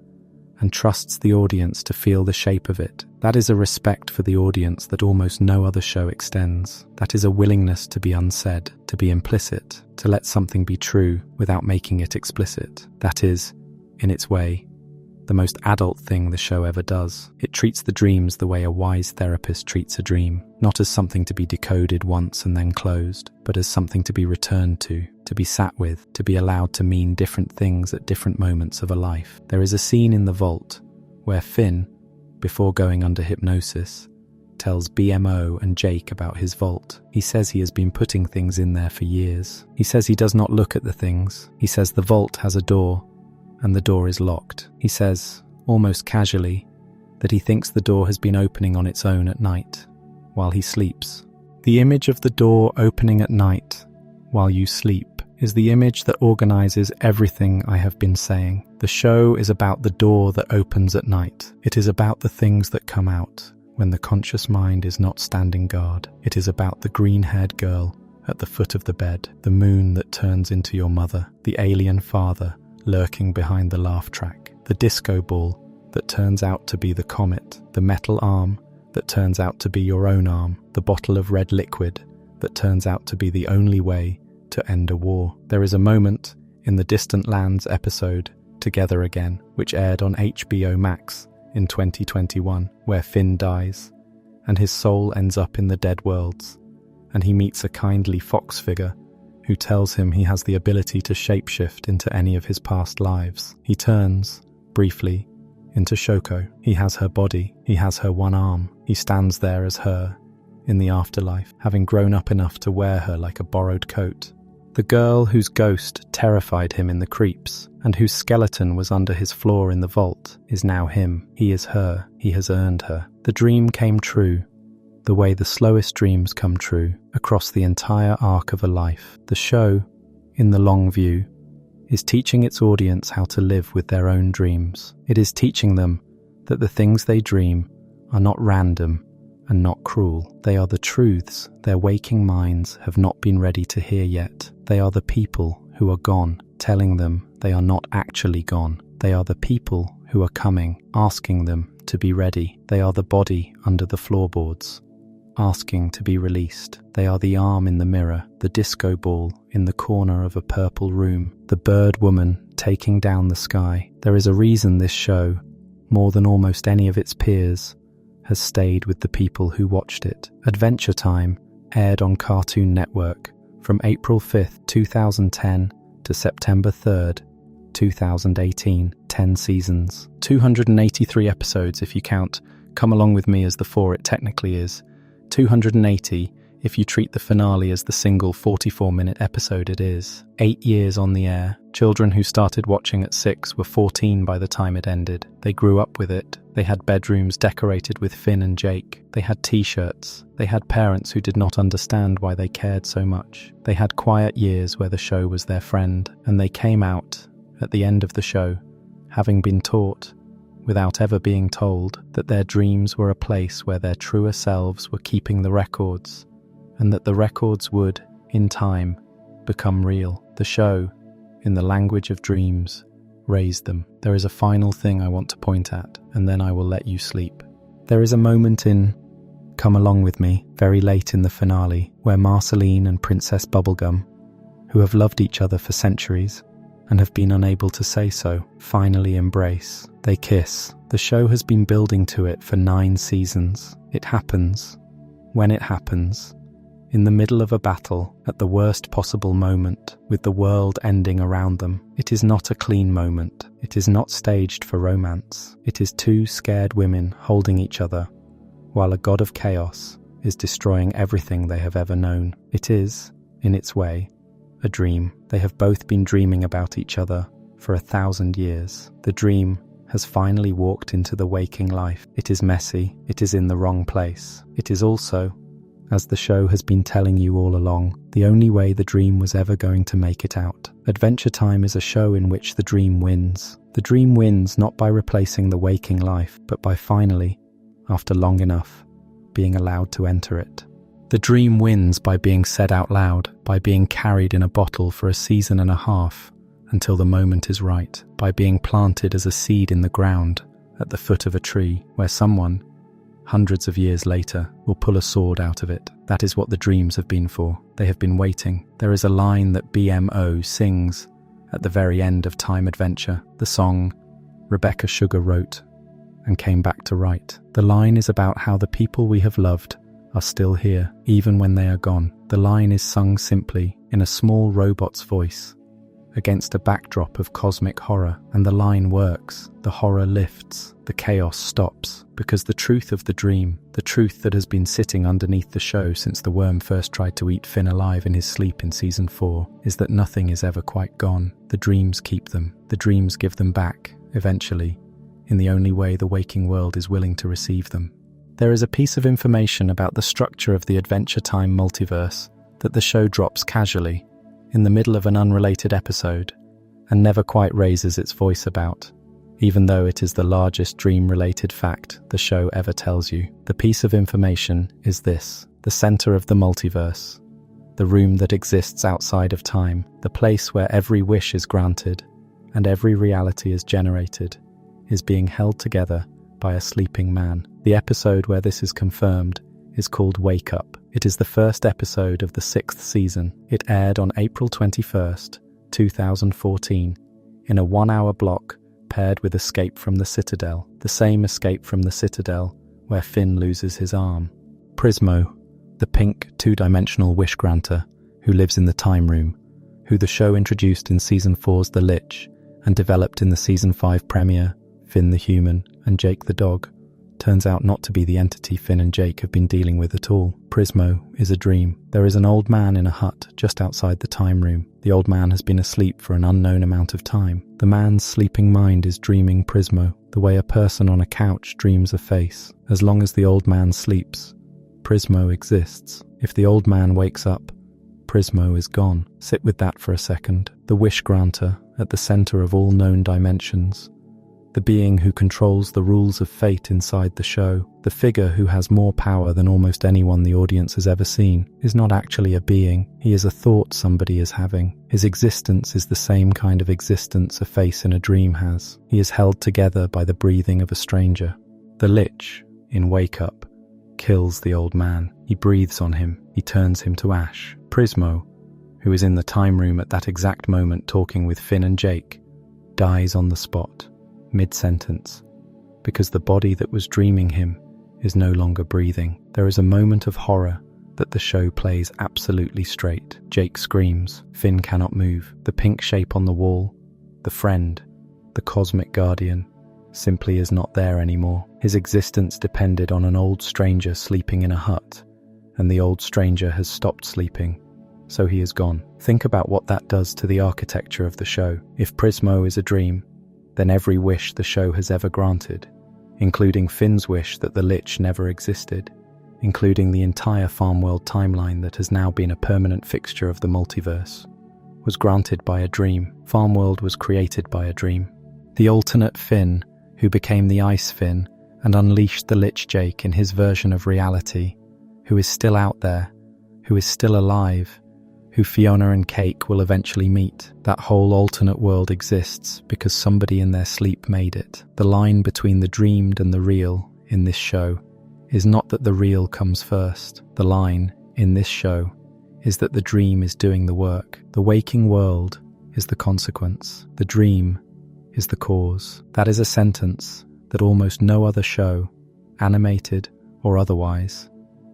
and trusts the audience to feel the shape of it. That is a respect for the audience that almost no other show extends. That is a willingness to be unsaid, to be implicit, to let something be true without making it explicit. That is, in its way, the most adult thing the show ever does. It treats the dreams the way a wise therapist treats a dream, not as something to be decoded once and then closed, but as something to be returned to be sat with, to be allowed to mean different things at different moments of a life. There is a scene in The Vault where Finn, before going under hypnosis, tells BMO and Jake about his vault. He says he has been putting things in there for years. He says he does not look at the things. He says the vault has a door, and the door is locked. He says, almost casually, that he thinks the door has been opening on its own at night, while he sleeps. The image of the door opening at night, while you sleep, is the image that organizes everything I have been saying. The show is about the door that opens at night. It is about the things that come out when the conscious mind is not standing guard. It is about the green-haired girl at the foot of the bed, the moon that turns into your mother, the alien father lurking behind the laugh track, the disco ball that turns out to be the comet, the metal arm that turns out to be your own arm, the bottle of red liquid that turns out to be the only way to end a war. There is a moment in the Distant Lands episode Together Again, which aired on HBO Max in 2021, where Finn dies, and his soul ends up in the Dead Worlds, and he meets a kindly fox figure who tells him he has the ability to shapeshift into any of his past lives. He turns, briefly, into Shoko. He has her body, he has her one arm. He stands there as her, in the afterlife, having grown up enough to wear her like a borrowed coat. The girl whose ghost terrified him in the creeps, and whose skeleton was under his floor in the vault, is now him. He is her. He has earned her. The dream came true, the way the slowest dreams come true, across the entire arc of a life. The show, in the long view, is teaching its audience how to live with their own dreams. It is teaching them that the things they dream are not random and not cruel. They are the truths their waking minds have not been ready to hear yet. They are the people who are gone, telling them they are not actually gone. They are the people who are coming, asking them to be ready. They are the body under the floorboards, asking to be released. They are the arm in the mirror, the disco ball in the corner of a purple room, the bird woman taking down the sky. There is a reason this show, more than almost any of its peers, has stayed with the people who watched it. Adventure Time aired on Cartoon Network from April 5th, 2010 to September 3rd, 2018, 10 seasons. 283 episodes if you count Come Along With Me as the 4 it technically is. 280 if you treat the finale as the single 44-minute episode it is. 8 years on the air. Children who started watching at 6 were 14 by the time it ended. They grew up with it. They had bedrooms decorated with Finn and Jake. They had t-shirts. They had parents who did not understand why they cared so much. They had quiet years where the show was their friend, and they came out, at the end of the show, having been taught, without ever being told, that their dreams were a place where their truer selves were keeping the records, and that the records would, in time, become real. The show, in the language of dreams, raised them. There is a final thing I want to point at, and then I will let you sleep. There is a moment in Come Along With Me, very late in the finale, where Marceline and Princess Bubblegum, who have loved each other for centuries, and have been unable to say so, finally embrace. They kiss. The show has been building to it for 9 seasons. It happens, when it happens, in the middle of a battle, at the worst possible moment, with the world ending around them. It is not a clean moment. It is not staged for romance. It is 2 scared women holding each other, while a god of chaos is destroying everything they have ever known. It is, in its way, a dream. They have both been dreaming about each other for 1,000 years. The dream has finally walked into the waking life. It is messy. It is in the wrong place. It is also, as the show has been telling you all along, the only way the dream was ever going to make it out. Adventure Time is a show in which the dream wins. The dream wins not by replacing the waking life, but by finally, after long enough, being allowed to enter it. The dream wins by being said out loud, by being carried in a bottle for a season and a half, until the moment is right, by being planted as a seed in the ground at the foot of a tree where someone, hundreds of years later, will pull a sword out of it. That is what the dreams have been for. They have been waiting. There is a line that BMO sings at the very end of Time Adventure, the song Rebecca Sugar wrote and came back to write. The line is about how the people we have loved are still here, even when they are gone. The line is sung simply in a small robot's voice against a backdrop of cosmic horror, and the line works. The horror lifts, the chaos stops, because the truth of the dream, the truth that has been sitting underneath the show since the worm first tried to eat Finn alive in his sleep in season 4, is that nothing is ever quite gone. The dreams keep them. The dreams give them back, eventually, in the only way the waking world is willing to receive them. There is a piece of information about the structure of the Adventure Time multiverse that the show drops casually, in the middle of an unrelated episode, and never quite raises its voice about, even though it is the largest dream-related fact the show ever tells you. The piece of information is this: the center of the multiverse, the room that exists outside of time, the place where every wish is granted and every reality is generated, is being held together by a sleeping man. The episode where this is confirmed is called Wake Up. It is the first episode of the 6th season. It aired on April 21st, 2014, in a 1-hour block paired with Escape from the Citadel, the same Escape from the Citadel where Finn loses his arm. Prismo, the pink, two-dimensional wish granter who lives in the time room, who the show introduced in Season 4's The Lich and developed in the Season 5 premiere, Finn the Human and Jake the Dog, turns out not to be the entity Finn and Jake have been dealing with at all. Prismo is a dream. There is an old man in a hut just outside the time room. The old man has been asleep for an unknown amount of time. The man's sleeping mind is dreaming Prismo, the way a person on a couch dreams a face. As long as the old man sleeps, Prismo exists. If the old man wakes up, Prismo is gone. Sit with that for a second. The wish granter at the center of all known dimensions, the being who controls the rules of fate inside the show, the figure who has more power than almost anyone the audience has ever seen, is not actually a being. He is a thought somebody is having. His existence is the same kind of existence a face in a dream has. He is held together by the breathing of a stranger. The Lich, in Wake Up, kills the old man. He breathes on him. He turns him to ash. Prismo, who is in the time room at that exact moment talking with Finn and Jake, dies on the spot, mid-sentence, because the body that was dreaming him is no longer breathing. There is a moment of horror that the show plays absolutely straight. Jake screams. Finn cannot move. The pink shape on the wall, the friend, the cosmic guardian, simply is not there anymore. His existence depended on an old stranger sleeping in a hut, and the old stranger has stopped sleeping, so he is gone. Think about what that does to the architecture of the show. If Prismo is a dream, then every wish the show has ever granted, including Finn's wish that the Lich never existed, including the entire Farmworld timeline that has now been a permanent fixture of the multiverse, was granted by a dream. Farmworld was created by a dream. The alternate Finn, who became the Ice Finn and unleashed the Lich Jake in his version of reality, who is still out there, who is still alive, who Fiona and Cake will eventually meet. That whole alternate world exists because somebody in their sleep made it. The line between the dreamed and the real in this show is not that the real comes first. The line in this show is that the dream is doing the work. The waking world is the consequence. The dream is the cause. That is a sentence that almost no other show, animated or otherwise,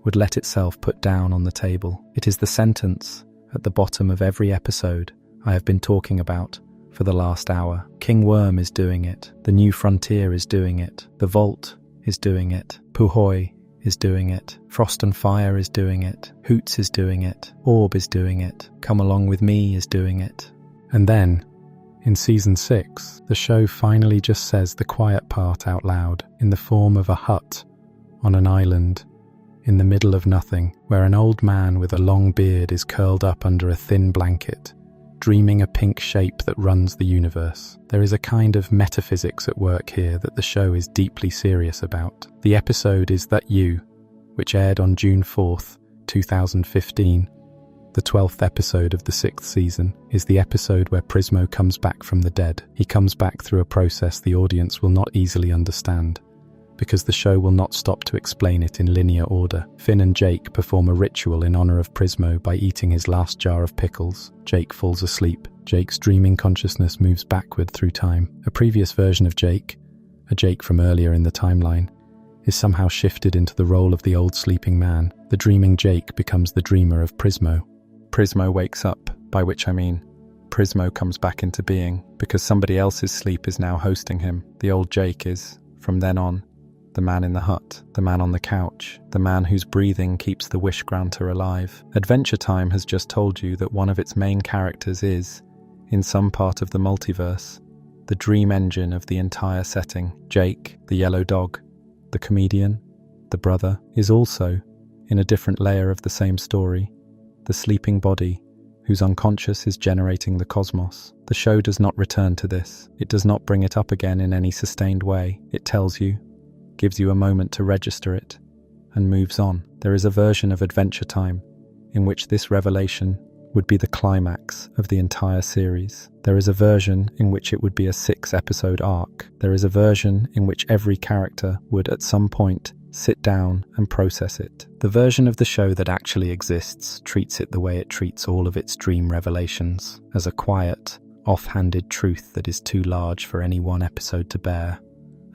would let itself put down on the table. It is the sentence at the bottom of every episode I have been talking about for the last hour. King Worm is doing it. The New Frontier is doing it. The Vault is doing it. Puhoi is doing it. Frost and Fire is doing it. Hoots is doing it. Orb is doing it. Come Along With Me is doing it. And then, in Season 6, the show finally just says the quiet part out loud in the form of a hut on an island in the middle of nothing, where an old man with a long beard is curled up under a thin blanket, dreaming a pink shape that runs the universe. There is a kind of metaphysics at work here that the show is deeply serious about. The episode is That You, which aired on June 4th, 2015, The 12th episode of the 6th season is the episode where Prismo comes back from the dead. He comes back through a process the audience will not easily understand, because the show will not stop to explain it in linear order. Finn and Jake perform a ritual in honor of Prismo by eating his last jar of pickles. Jake falls asleep. Jake's dreaming consciousness moves backward through time. A previous version of Jake, a Jake from earlier in the timeline, is somehow shifted into the role of the old sleeping man. The dreaming Jake becomes the dreamer of Prismo. Prismo wakes up, by which I mean Prismo comes back into being, because somebody else's sleep is now hosting him. The old Jake is, from then on, the man in the hut, the man on the couch, the man whose breathing keeps the wish granter alive. Adventure Time has just told you that one of its main characters is, in some part of the multiverse, the dream engine of the entire setting. Jake, the yellow dog, the comedian, the brother, is also, in a different layer of the same story, the sleeping body, whose unconscious is generating the cosmos. The show does not return to this. It does not bring it up again in any sustained way. It tells you, gives you a moment to register it, and moves on. There is a version of Adventure Time in which this revelation would be the climax of the entire series. There is a version in which it would be a 6-episode arc. There is a version in which every character would at some point sit down and process it. The version of the show that actually exists treats it the way it treats all of its dream revelations, as a quiet, off-handed truth that is too large for any one episode to bear,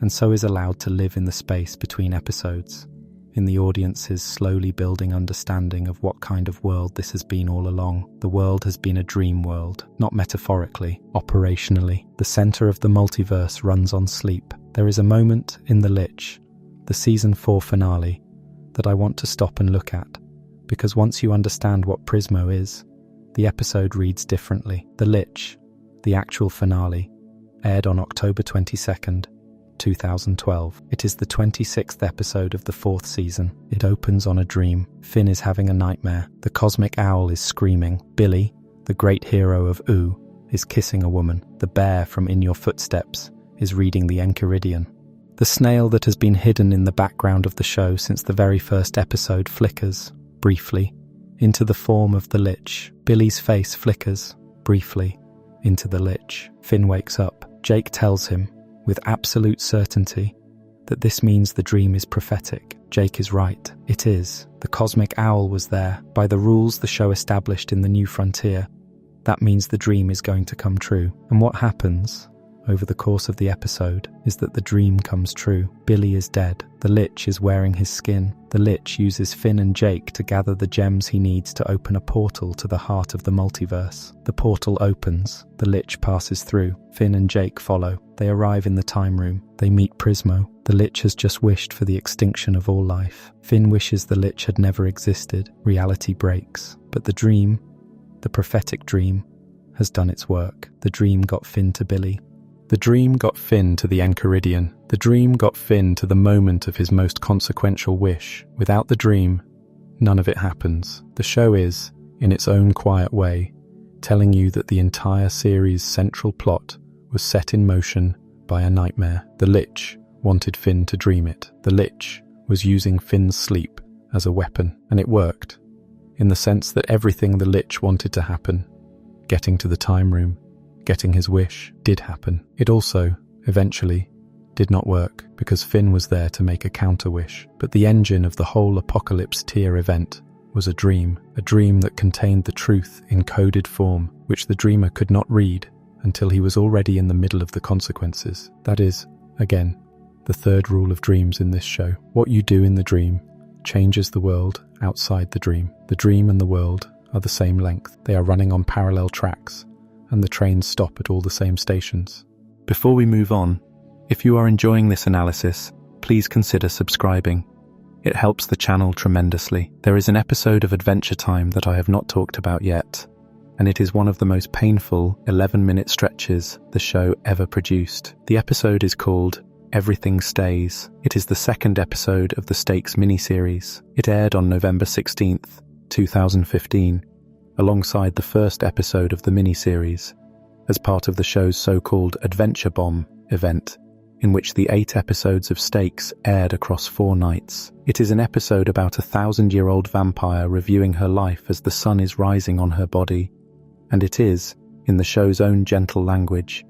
and so is allowed to live in the space between episodes, in the audience's slowly building understanding of what kind of world this has been all along. The world has been a dream world, not metaphorically, operationally. The center of the multiverse runs on sleep. There is a moment in The Lich, the season 4 finale, that I want to stop and look at, because once you understand what Prismo is, the episode reads differently. The Lich, the actual finale, aired on October 22nd, 2012. It is the 26th episode of the 4th season. It opens on a dream. Finn is having a nightmare. The cosmic owl is screaming. Billy, the great hero of Ooh, is kissing a woman. The bear from In Your Footsteps is reading the Enchiridion. The snail that has been hidden in the background of the show since the very first episode flickers, briefly, into the form of the Lich. Billy's face flickers, briefly, into the Lich. Finn wakes up. Jake tells him, with absolute certainty, that this means the dream is prophetic. Jake is right. It is. The cosmic owl was there. By the rules the show established in The New Frontier, that means the dream is going to come true. And what happens over the course of the episode is that the dream comes true. Billy is dead. The Lich is wearing his skin. The Lich uses Finn and Jake to gather the gems he needs to open a portal to the heart of the multiverse. The portal opens. The Lich passes through. Finn and Jake follow. They arrive in the time room. They meet Prismo. The Lich has just wished for the extinction of all life. Finn wishes the Lich had never existed. Reality breaks. But the dream, the prophetic dream, has done its work. The dream got Finn to Billy. The dream got Finn to the Enchiridion. The dream got Finn to the moment of his most consequential wish. Without the dream, none of it happens. The show is, in its own quiet way, telling you that the entire series' central plot was set in motion by a nightmare. The Lich wanted Finn to dream it. The Lich was using Finn's sleep as a weapon, and it worked, in the sense that everything the Lich wanted to happen, getting to the time room, getting his wish, did happen. It also, eventually, did not work, because Finn was there to make a counter-wish. But the engine of the whole Apocalypse tier event was a dream that contained the truth in coded form, which the dreamer could not read until he was already in the middle of the consequences. That is, again, the third rule of dreams in this show. What you do in the dream changes the world outside the dream. The dream and the world are the same length. They are running on parallel tracks, and the trains stop at all the same stations. Before we move on, if you are enjoying this analysis, please consider subscribing. It helps the channel tremendously. There is an episode of Adventure Time that I have not talked about yet, and it is one of the most painful 11-minute stretches the show ever produced. The episode is called Everything Stays. It is the second episode of the Stakes miniseries. It aired on November 16th, 2015, alongside the first episode of the miniseries, as part of the show's so-called Adventure Bomb event in which the 8 episodes of Stakes aired across 4 nights. It is an episode about a 1,000-year-old vampire reviewing her life as the sun is rising on her body, and it is, in the show's own gentle language,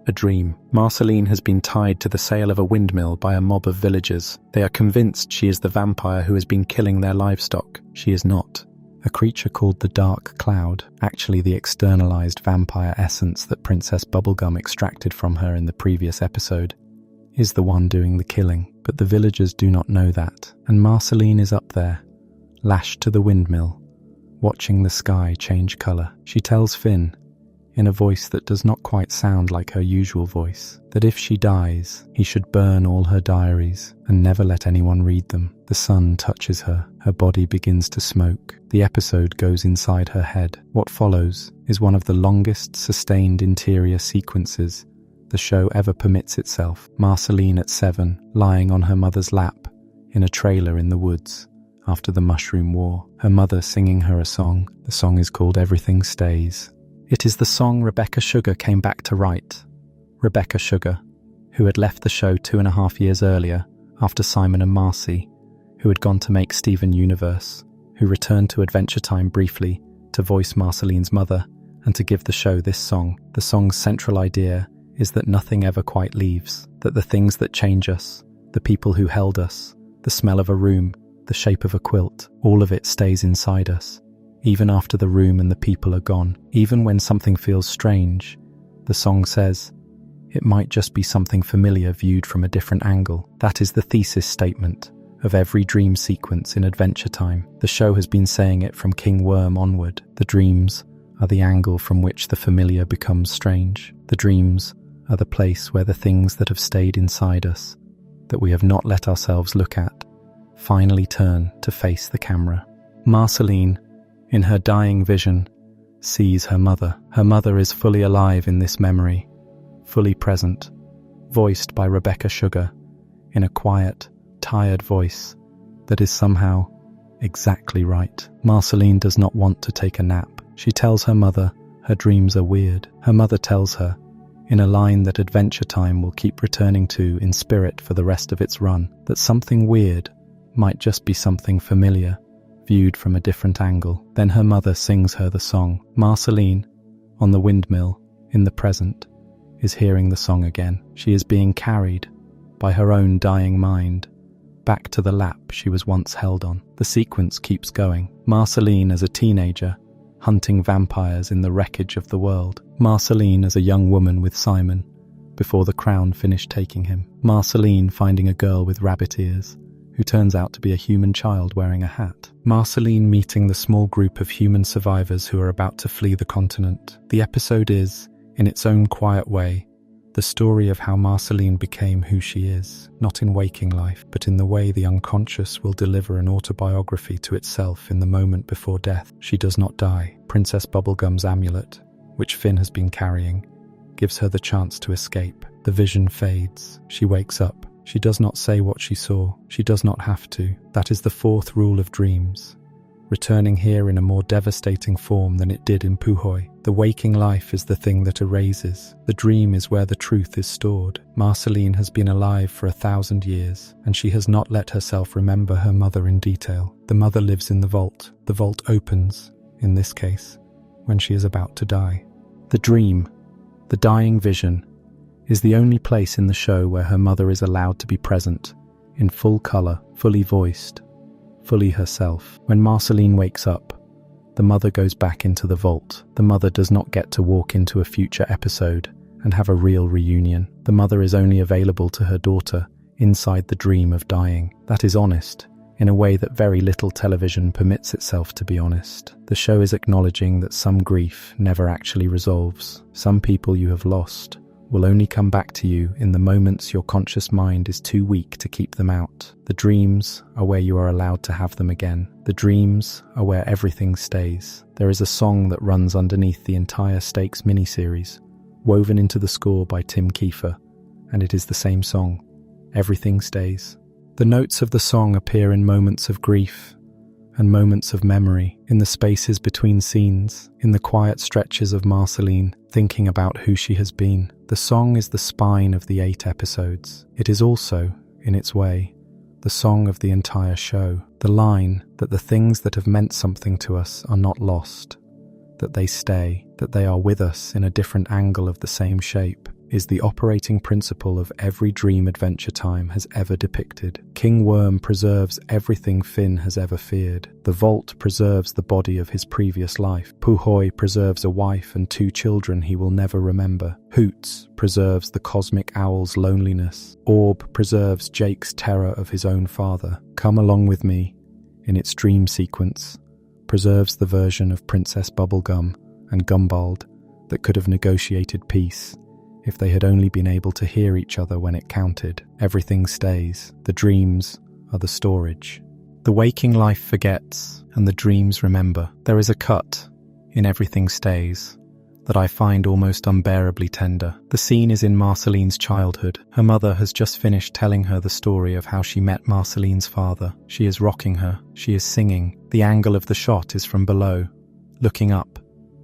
a dream. Marceline has been tied to the sail of a windmill by a mob of villagers. They are convinced she is the vampire who has been killing their livestock. She is not. A creature called the Dark Cloud, actually the externalized vampire essence that Princess Bubblegum extracted from her in the previous episode, is the one doing the killing. But the villagers do not know that, and Marceline is up there, lashed to the windmill, watching the sky change colour. She tells Finn, in a voice that does not quite sound like her usual voice, that if she dies, he should burn all her diaries and never let anyone read them. The sun touches her. Her body begins to smoke. The episode goes inside her head. What follows is one of the longest sustained interior sequences the show ever permits itself. Marceline at 7, lying on her mother's lap in a trailer in the woods after the Mushroom War. Her mother singing her a song. The song is called Everything Stays. It is the song Rebecca Sugar came back to write. Rebecca Sugar, who had left the show 2.5 years earlier after Simon and Marcy, who had gone to make Steven Universe, who returned to Adventure Time briefly to voice Marceline's mother and to give the show this song. The song's central idea is that nothing ever quite leaves, that the things that change us, the people who held us, the smell of a room, the shape of a quilt, all of it stays inside us. Even after the room and the people are gone, even when something feels strange, the song says, it might just be something familiar viewed from a different angle. That is the thesis statement of every dream sequence in Adventure Time. The show has been saying it from King Worm onward. The dreams are the angle from which the familiar becomes strange. The dreams are the place where the things that have stayed inside us, that we have not let ourselves look at, finally turn to face the camera. Marceline, in her dying vision, sees her mother. Her mother is fully alive in this memory, fully present, voiced by Rebecca Sugar in a quiet, tired voice that is somehow exactly right. Marceline does not want to take a nap. She tells her mother her dreams are weird. Her mother tells her, in a line that Adventure Time will keep returning to in spirit for the rest of its run, that something weird might just be something familiar, viewed from a different angle. Then her mother sings her the song. Marceline, on the windmill, in the present, is hearing the song again. She is being carried by her own dying mind back to the lap she was once held on. The sequence keeps going. Marceline as a teenager, hunting vampires in the wreckage of the world. Marceline as a young woman with Simon, before the Crown finished taking him. Marceline finding a girl with rabbit ears, who turns out to be a human child wearing a hat. Marceline meeting the small group of human survivors who are about to flee the continent. The episode is, in its own quiet way, the story of how Marceline became who she is, not in waking life, but in the way the unconscious will deliver an autobiography to itself in the moment before death. She does not die. Princess Bubblegum's amulet, which Finn has been carrying, gives her the chance to escape. The vision fades. She wakes up. She does not say what she saw. She does not have to. That is the 4th rule of dreams, returning here in a more devastating form than it did in Puhoi. The waking life is the thing that erases. The dream is where the truth is stored. Marceline has been alive for 1,000 years, and she has not let herself remember her mother in detail. The mother lives in the vault. The vault opens, in this case, when she is about to die. The dream, the dying vision, is the only place in the show where her mother is allowed to be present, in full colour, fully voiced, fully herself. When Marceline wakes up, the mother goes back into the vault. The mother does not get to walk into a future episode and have a real reunion. The mother is only available to her daughter inside the dream of dying. That is honest, in a way that very little television permits itself to be honest. The show is acknowledging that some grief never actually resolves. Some people you have lost will only come back to you in the moments your conscious mind is too weak to keep them out. The dreams are where you are allowed to have them again. The dreams are where everything stays. There is a song that runs underneath the entire Stakes miniseries, woven into the score by Tim Kiefer, and it is the same song, Everything Stays. The notes of the song appear in moments of grief and moments of memory, in the spaces between scenes, in the quiet stretches of Marceline thinking about who she has been. The song is the spine of the 8 episodes. It is also, in its way, the song of the entire show. The line that the things that have meant something to us are not lost, that they stay, that they are with us in a different angle of the same shape, is the operating principle of every dream Adventure Time has ever depicted. King Worm preserves everything Finn has ever feared. The Vault preserves the body of his previous life. Puhoi preserves a wife and 2 children he will never remember. Hoots preserves the cosmic owl's loneliness. Orb preserves Jake's terror of his own father. Come Along With Me, in its dream sequence, preserves the version of Princess Bubblegum and Gumbald that could have negotiated peace if they had only been able to hear each other when it counted. Everything stays. The dreams are the storage. The waking life forgets, and the dreams remember. There is a cut in Everything Stays that I find almost unbearably tender. The scene is in Marceline's childhood. Her mother has just finished telling her the story of how she met Marceline's father. She is rocking her. She is singing. The angle of the shot is from below, looking up,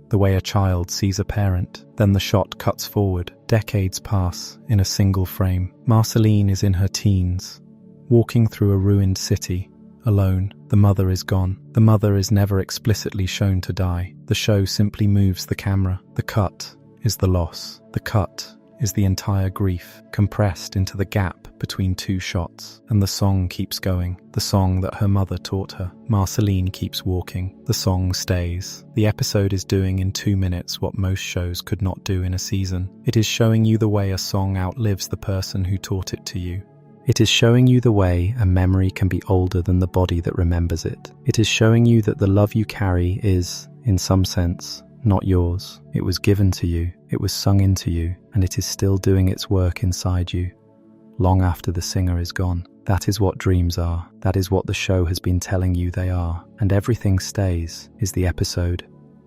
the way a child sees a parent. Then the shot cuts forward. Decades pass in a single frame. Marceline is in her teens, walking through a ruined city, alone. The mother is gone. The mother is never explicitly shown to die. The show simply moves the camera. The cut is the loss. The cut is the entire grief, compressed into the gap between 2 shots. And the song keeps going. The song that her mother taught her. Marceline keeps walking. The song stays. The episode is doing in 2 minutes what most shows could not do in a season. It is showing you the way a song outlives the person who taught it to you. It is showing you the way a memory can be older than the body that remembers it. It is showing you that the love you carry is, in some sense, not yours. It was given to you, it was sung into you, and it is still doing its work inside you, long after the singer is gone. That is what dreams are. That is what the show has been telling you they are. And Everything Stays is the episode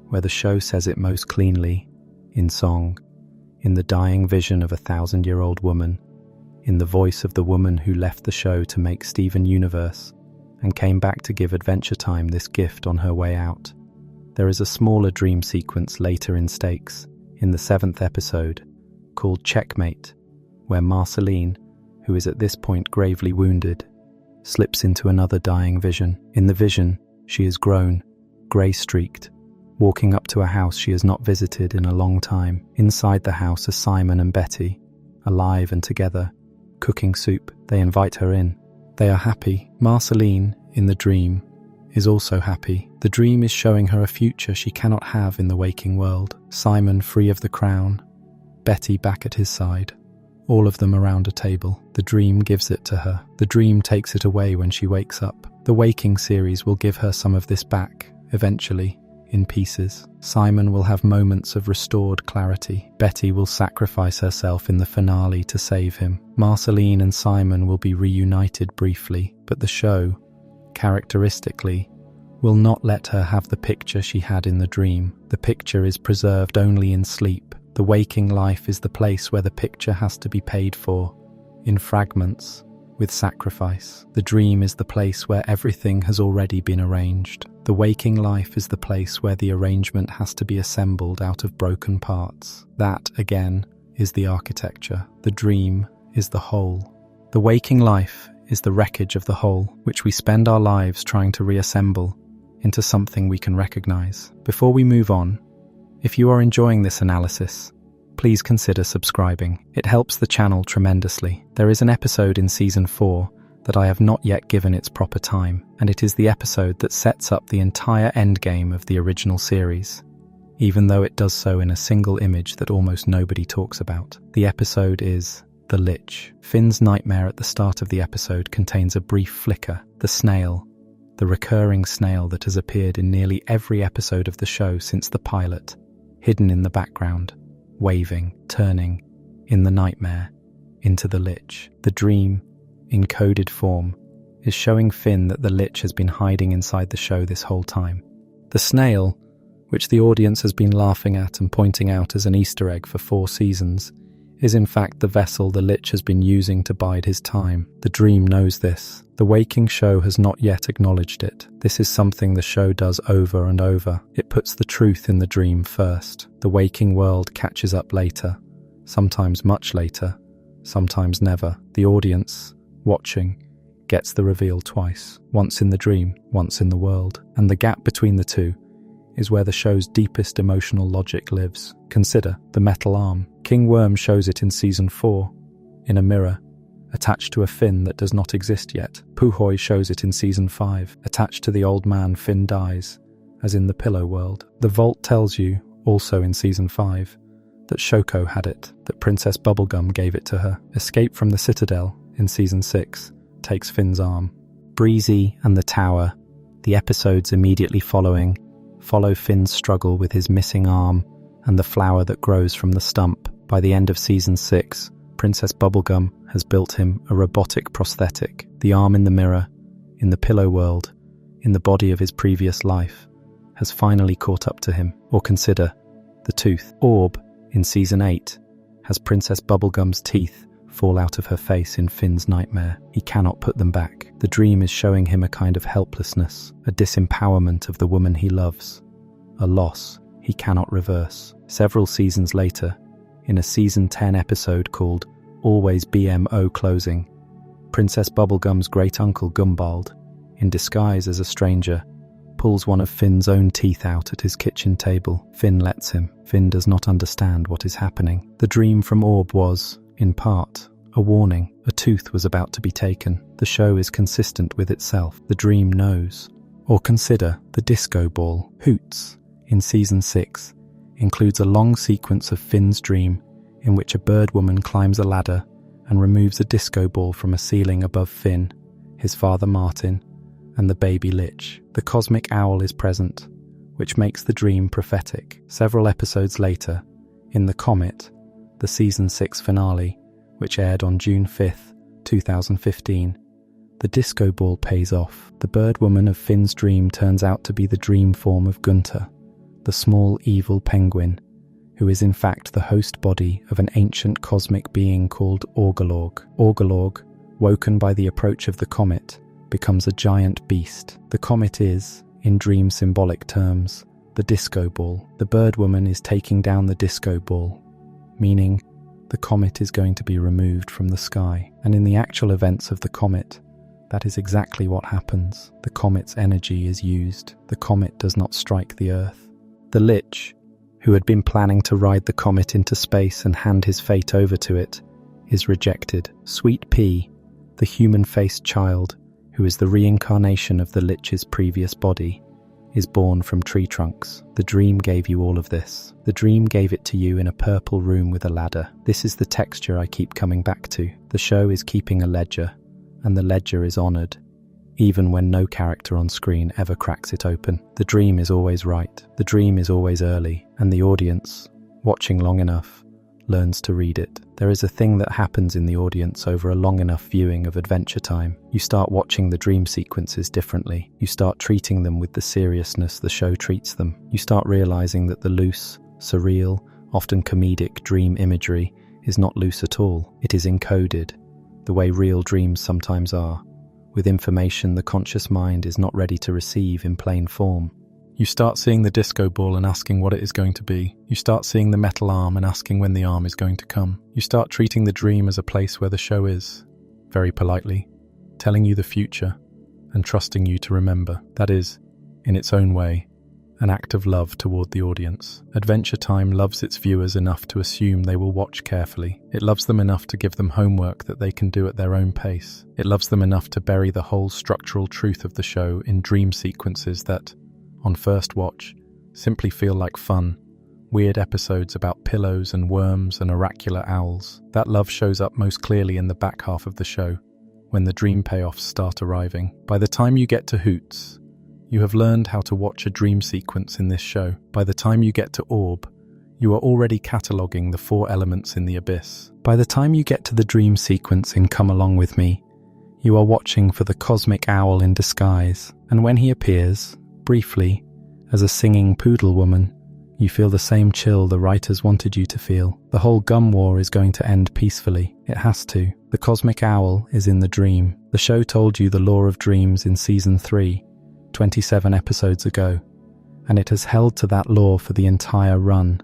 where the show says it most cleanly, in song, in the dying vision of a 1,000-year-old woman, in the voice of the woman who left the show to make Steven Universe and came back to give Adventure Time this gift on her way out. There is a smaller dream sequence later in Stakes, in the 7th episode, called Checkmate, where Marceline, who is at this point gravely wounded, slips into another dying vision. In the vision, she is grown, grey-streaked, walking up to a house she has not visited in a long time. Inside the house are Simon and Betty, alive and together, cooking soup. They invite her in. They are happy. Marceline, in the dream, is also happy. The dream is showing her a future she cannot have in the waking world. Simon free of the crown, Betty back at his side, all of them around a table. The dream gives it to her. The dream takes it away when she wakes up. The Waking series will give her some of this back, eventually, in pieces. Simon will have moments of restored clarity. Betty will sacrifice herself in the finale to save him. Marceline and Simon will be reunited briefly, but the show, characteristically, will not let her have the picture she had in the dream. The picture is preserved only in sleep. The waking life is the place where the picture has to be paid for, in fragments, with sacrifice. The dream is the place where everything has already been arranged. The waking life is the place where the arrangement has to be assembled out of broken parts. That, again, is the architecture. The dream is the whole. The waking life is the wreckage of the whole, which we spend our lives trying to reassemble into something we can recognize. Before we move on, if you are enjoying this analysis, please consider subscribing. It helps the channel tremendously. There is an episode in Season 4 that I have not yet given its proper time, and it is the episode that sets up the entire endgame of the original series, even though it does so in a single image that almost nobody talks about. The episode is The Lich. Finn's nightmare at the start of the episode contains a brief flicker, the snail, the recurring snail that has appeared in nearly every episode of the show since the pilot, hidden in the background, waving, turning, in the nightmare, into the Lich. The dream, in coded form, is showing Finn that the Lich has been hiding inside the show this whole time. The snail, which the audience has been laughing at and pointing out as an Easter egg for 4 seasons, is in fact the vessel the Lich has been using to bide his time. The dream knows this. The waking show has not yet acknowledged it. This is something the show does over and over. It puts the truth in the dream first. The waking world catches up later, sometimes much later, sometimes never. The audience, watching, gets the reveal twice, once in the dream, once in the world. And the gap between the two is where the show's deepest emotional logic lives. Consider the metal arm. King Worm shows it in Season 4, in a mirror, attached to a Finn that does not exist yet. Puhoi shows it in Season 5, attached to the old man Finn dies, as in the Pillow World. The Vault tells you, also in Season 5, that Shoko had it, that Princess Bubblegum gave it to her. Escape from the Citadel, in Season 6, takes Finn's arm. Breezy and the Tower, the episodes immediately following, follow Finn's struggle with his missing arm and the flower that grows from the stump. By the end of Season 6, Princess Bubblegum has built him a robotic prosthetic. The arm in the mirror, in the Pillow World, in the body of his previous life, has finally caught up to him. Or consider the tooth. Orb, in Season 8, has Princess Bubblegum's teeth fall out of her face in Finn's nightmare. He cannot put them back. The dream is showing him a kind of helplessness, a disempowerment of the woman he loves, a loss he cannot reverse. Several seasons later, in a Season 10 episode called Always BMO Closing, Princess Bubblegum's great-uncle Gumbald, in disguise as a stranger, pulls one of Finn's own teeth out at his kitchen table. Finn lets him. Finn does not understand what is happening. The dream from Orb was, in part, a warning. A tooth was about to be taken. The show is consistent with itself. The dream knows. Or consider the disco ball. Hoots, in Season 6, includes a long sequence of Finn's dream in which a bird woman climbs a ladder and removes a disco ball from a ceiling above Finn, his father Martin, and the baby Lich. The cosmic owl is present, which makes the dream prophetic. Several episodes later, in The Comet, the Season 6 finale, which aired on June 5th, 2015, the disco ball pays off. The bird woman of Finn's dream turns out to be the dream form of Gunter, the small evil penguin, who is in fact the host body of an ancient cosmic being called Orgolorg. Orgolorg, woken by the approach of the comet, becomes a giant beast. The comet is, in dream symbolic terms, the disco ball. The bird woman is taking down the disco ball, meaning the comet is going to be removed from the sky. And in the actual events of the comet, that is exactly what happens. The comet's energy is used. The comet does not strike the Earth. The Lich, who had been planning to ride the comet into space and hand his fate over to it, is rejected. Sweet Pea, the human-faced child, who is the reincarnation of the Lich's previous body, is born from tree trunks. The dream gave you all of this. The dream gave it to you in a purple room with a ladder. This is the texture I keep coming back to. The show is keeping a ledger, and the ledger is honored, even when no character on screen ever cracks it open. The dream is always right. The dream is always early, and the audience, watching long enough, learns to read it. There is a thing that happens in the audience over a long enough viewing of Adventure Time. You start watching the dream sequences differently. You start treating them with the seriousness the show treats them. You start realizing that the loose, surreal, often comedic dream imagery is not loose at all. It is encoded, the way real dreams sometimes are, with information the conscious mind is not ready to receive in plain form. You start seeing the disco ball and asking what it is going to be. You start seeing the metal arm and asking when the arm is going to come. You start treating the dream as a place where the show is, very politely, telling you the future and trusting you to remember. That is, in its own way, an act of love toward the audience. Adventure Time loves its viewers enough to assume they will watch carefully. It loves them enough to give them homework that they can do at their own pace. It loves them enough to bury the whole structural truth of the show in dream sequences that, on first watch, simply feel like fun, weird episodes about pillows and worms and oracular owls. That love shows up most clearly in the back half of the show, when the dream payoffs start arriving. By the time you get to Hoots, you have learned how to watch a dream sequence in this show. By the time you get to Orb, you are already cataloguing the 4 elements in the abyss. By the time you get to the dream sequence in Come Along With Me, you are watching for the cosmic owl in disguise, and when he appears, briefly, as a singing poodle woman, You feel the same chill the writers wanted you to feel. The whole gum war is going to end peacefully. It has to. The cosmic owl is in the dream. The show told you the law of dreams in season 3, 27 episodes ago, and it has held to that law for the entire run.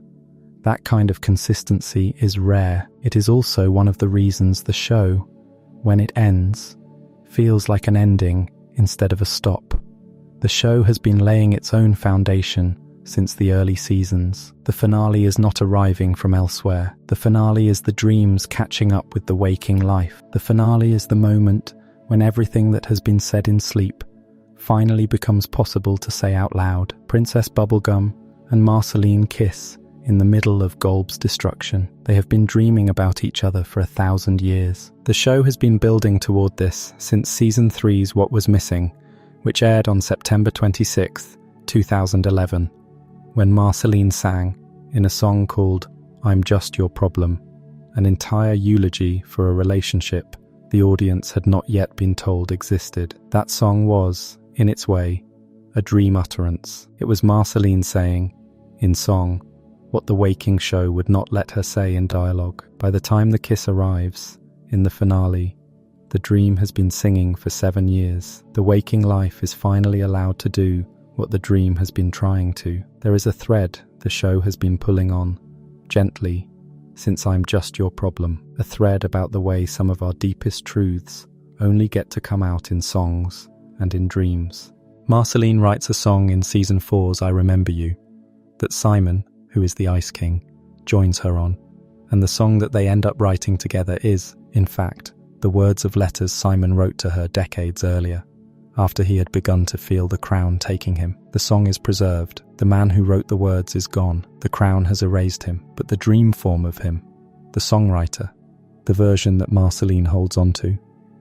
That kind of consistency is rare. It is also one of the reasons the show, when it ends, feels like an ending instead of a stop. The show has been laying its own foundation since the early seasons. The finale is not arriving from elsewhere. The finale is the dreams catching up with the waking life. The finale is the moment when everything that has been said in sleep finally becomes possible to say out loud. Princess Bubblegum and Marceline kiss in the middle of Golb's destruction. They have been dreaming about each other for 1,000 years. The show has been building toward this since season 3's What Was Missing, which aired on September 26, 2011, when Marceline sang, in a song called I'm Just Your Problem, an entire eulogy for a relationship the audience had not yet been told existed. That song was, in its way, a dream utterance. It was Marceline saying, in song, what the waking show would not let her say in dialogue. By the time the kiss arrives, in the finale, the dream has been singing for 7 years. The waking life is finally allowed to do what the dream has been trying to. There is a thread the show has been pulling on, gently, since I'm Just Your Problem. A thread about the way some of our deepest truths only get to come out in songs and in dreams. Marceline writes a song in season 4's I Remember You, that Simon, who is the Ice King, joins her on, and the song that they end up writing together is, in fact, the words of letters Simon wrote to her decades earlier, after he had begun to feel the crown taking him. The song is preserved. The man who wrote the words is gone. The crown has erased him, but the dream form of him, the songwriter, the version that Marceline holds onto,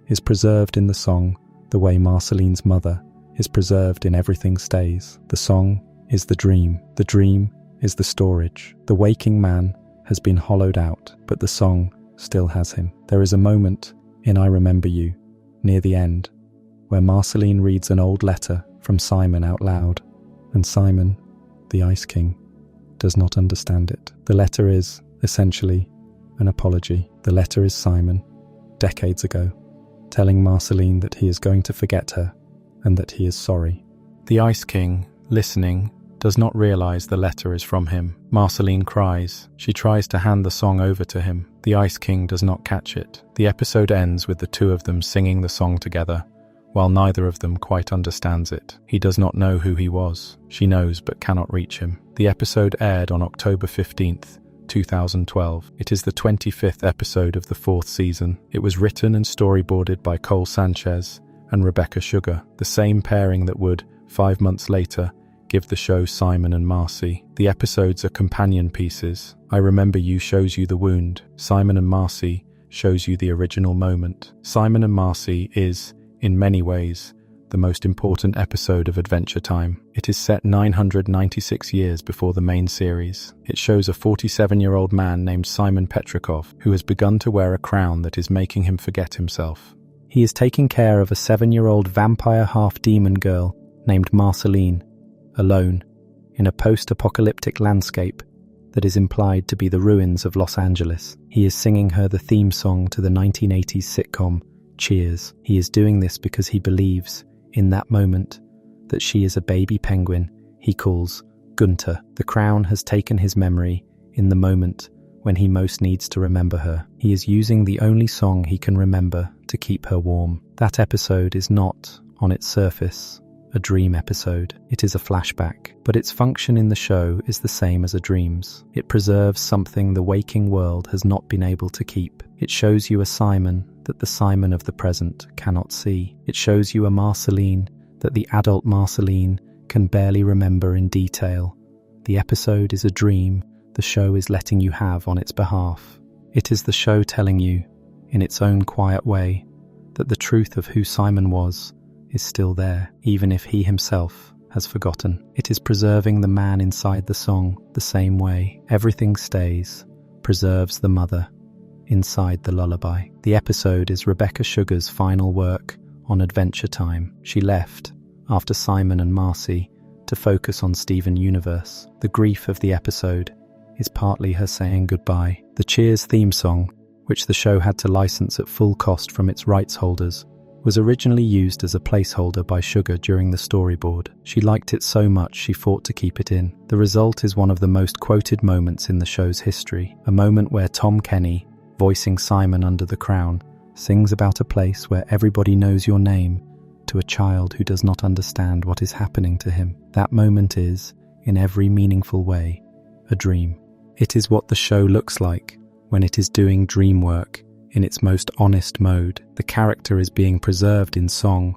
is preserved in the song the way Marceline's mother is preserved in Everything Stays. The song is the dream. The dream is the storage. The waking man has been hollowed out, but the song still has him. There is a moment in I Remember You, near the end, where Marceline reads an old letter from Simon out loud, and Simon, the Ice King, does not understand it. The letter is, essentially, an apology. The letter is Simon, decades ago, telling Marceline that he is going to forget her and that he is sorry. The Ice King, listening, does not realize the letter is from him. Marceline cries. She tries to hand the song over to him. The Ice King does not catch it. The episode ends with the two of them singing the song together, while neither of them quite understands it. He does not know who he was. She knows but cannot reach him. The episode aired on October 15th, 2012. It is the 25th episode of the 4th season. It was written and storyboarded by Cole Sanchez and Rebecca Sugar, the same pairing that would, 5 months later, give the show Simon and Marcy. The episodes are companion pieces. I Remember You shows you the wound. Simon and Marcy shows you the original moment. Simon and Marcy is, in many ways, the most important episode of Adventure Time. It is set 996 years before the main series. It shows a 47-year-old man named Simon Petrikov who has begun to wear a crown that is making him forget himself. He is taking care of a 7-year-old vampire half-demon girl named Marceline, alone, in a post-apocalyptic landscape that is implied to be the ruins of Los Angeles. He is singing her the theme song to the 1980s sitcom Cheers. He is doing this because he believes, in that moment, that she is a baby penguin he calls Gunter. The crown has taken his memory in the moment when he most needs to remember her. He is using the only song he can remember to keep her warm. That episode is not, on its surface, a dream episode. It is a flashback, but its function in the show is the same as a dream's. It preserves something the waking world has not been able to keep. It shows you a Simon that the Simon of the present cannot see. It shows you a Marceline that the adult Marceline can barely remember in detail. The episode is a dream the show is letting you have on its behalf. It is the show telling you, in its own quiet way, that the truth of who Simon was is still there, even if he himself has forgotten. It is preserving the man inside the song the same way Everything Stays preserves the mother inside the lullaby. The episode is Rebecca Sugar's final work on Adventure Time. She left, after Simon and Marcy, to to focus on Steven Universe. The grief of the episode is partly her saying goodbye. The Cheers theme song, which the show had to license at full cost from its rights holders, was originally used as a placeholder by Sugar during the storyboard. She liked it so much she fought to keep it in. The result is one of the most quoted moments in the show's history, a moment where Tom Kenny, voicing Simon under the Crown, sings about a place where everybody knows your name to a child who does not understand what is happening to him. That moment is, in every meaningful way, a dream. It is what the show looks like when it is doing dream work in its most honest mode. The character is being preserved in song,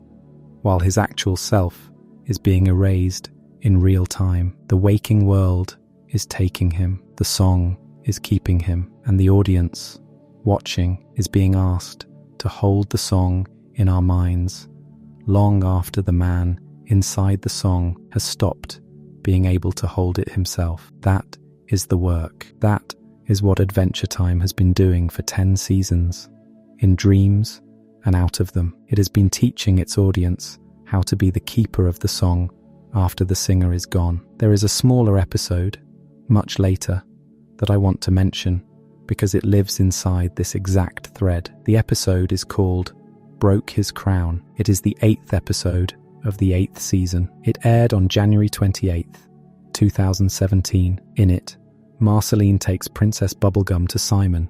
while his actual self is being erased in real time. The waking world is taking him, the song is keeping him, and the audience, watching, is being asked to hold the song in our minds long after the man inside the song has stopped being able to hold it himself. That is the work. That is what Adventure Time has been doing for 10 seasons. In dreams and out of them, it has been teaching its audience how to be the keeper of the song after the singer is gone. There is a smaller episode, much later, that I want to mention because it lives inside this exact thread. The episode is called Broke His Crown. It is the 8th episode of the 8th season. It aired on January 28th, 2017. In it, Marceline takes Princess Bubblegum to Simon,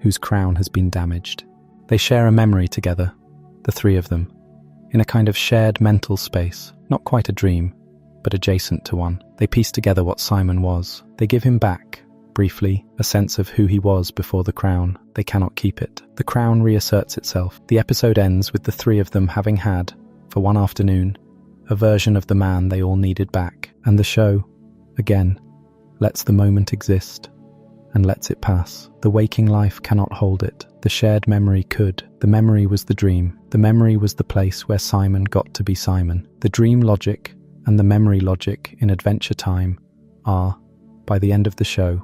whose crown has been damaged. They share a memory together, the three of them, in a kind of shared mental space, not quite a dream, but adjacent to one. They piece together what Simon was. They give him back, briefly, a sense of who he was before the crown. They cannot keep it. The crown reasserts itself. The episode ends with the three of them having had, for one afternoon, a version of the man they all needed back. And the show, again, lets the moment exist and lets it pass. The waking life cannot hold it. The shared memory could. The memory was the dream. The memory was the place where Simon got to be Simon. The dream logic and the memory logic in Adventure Time are, by the end of the show,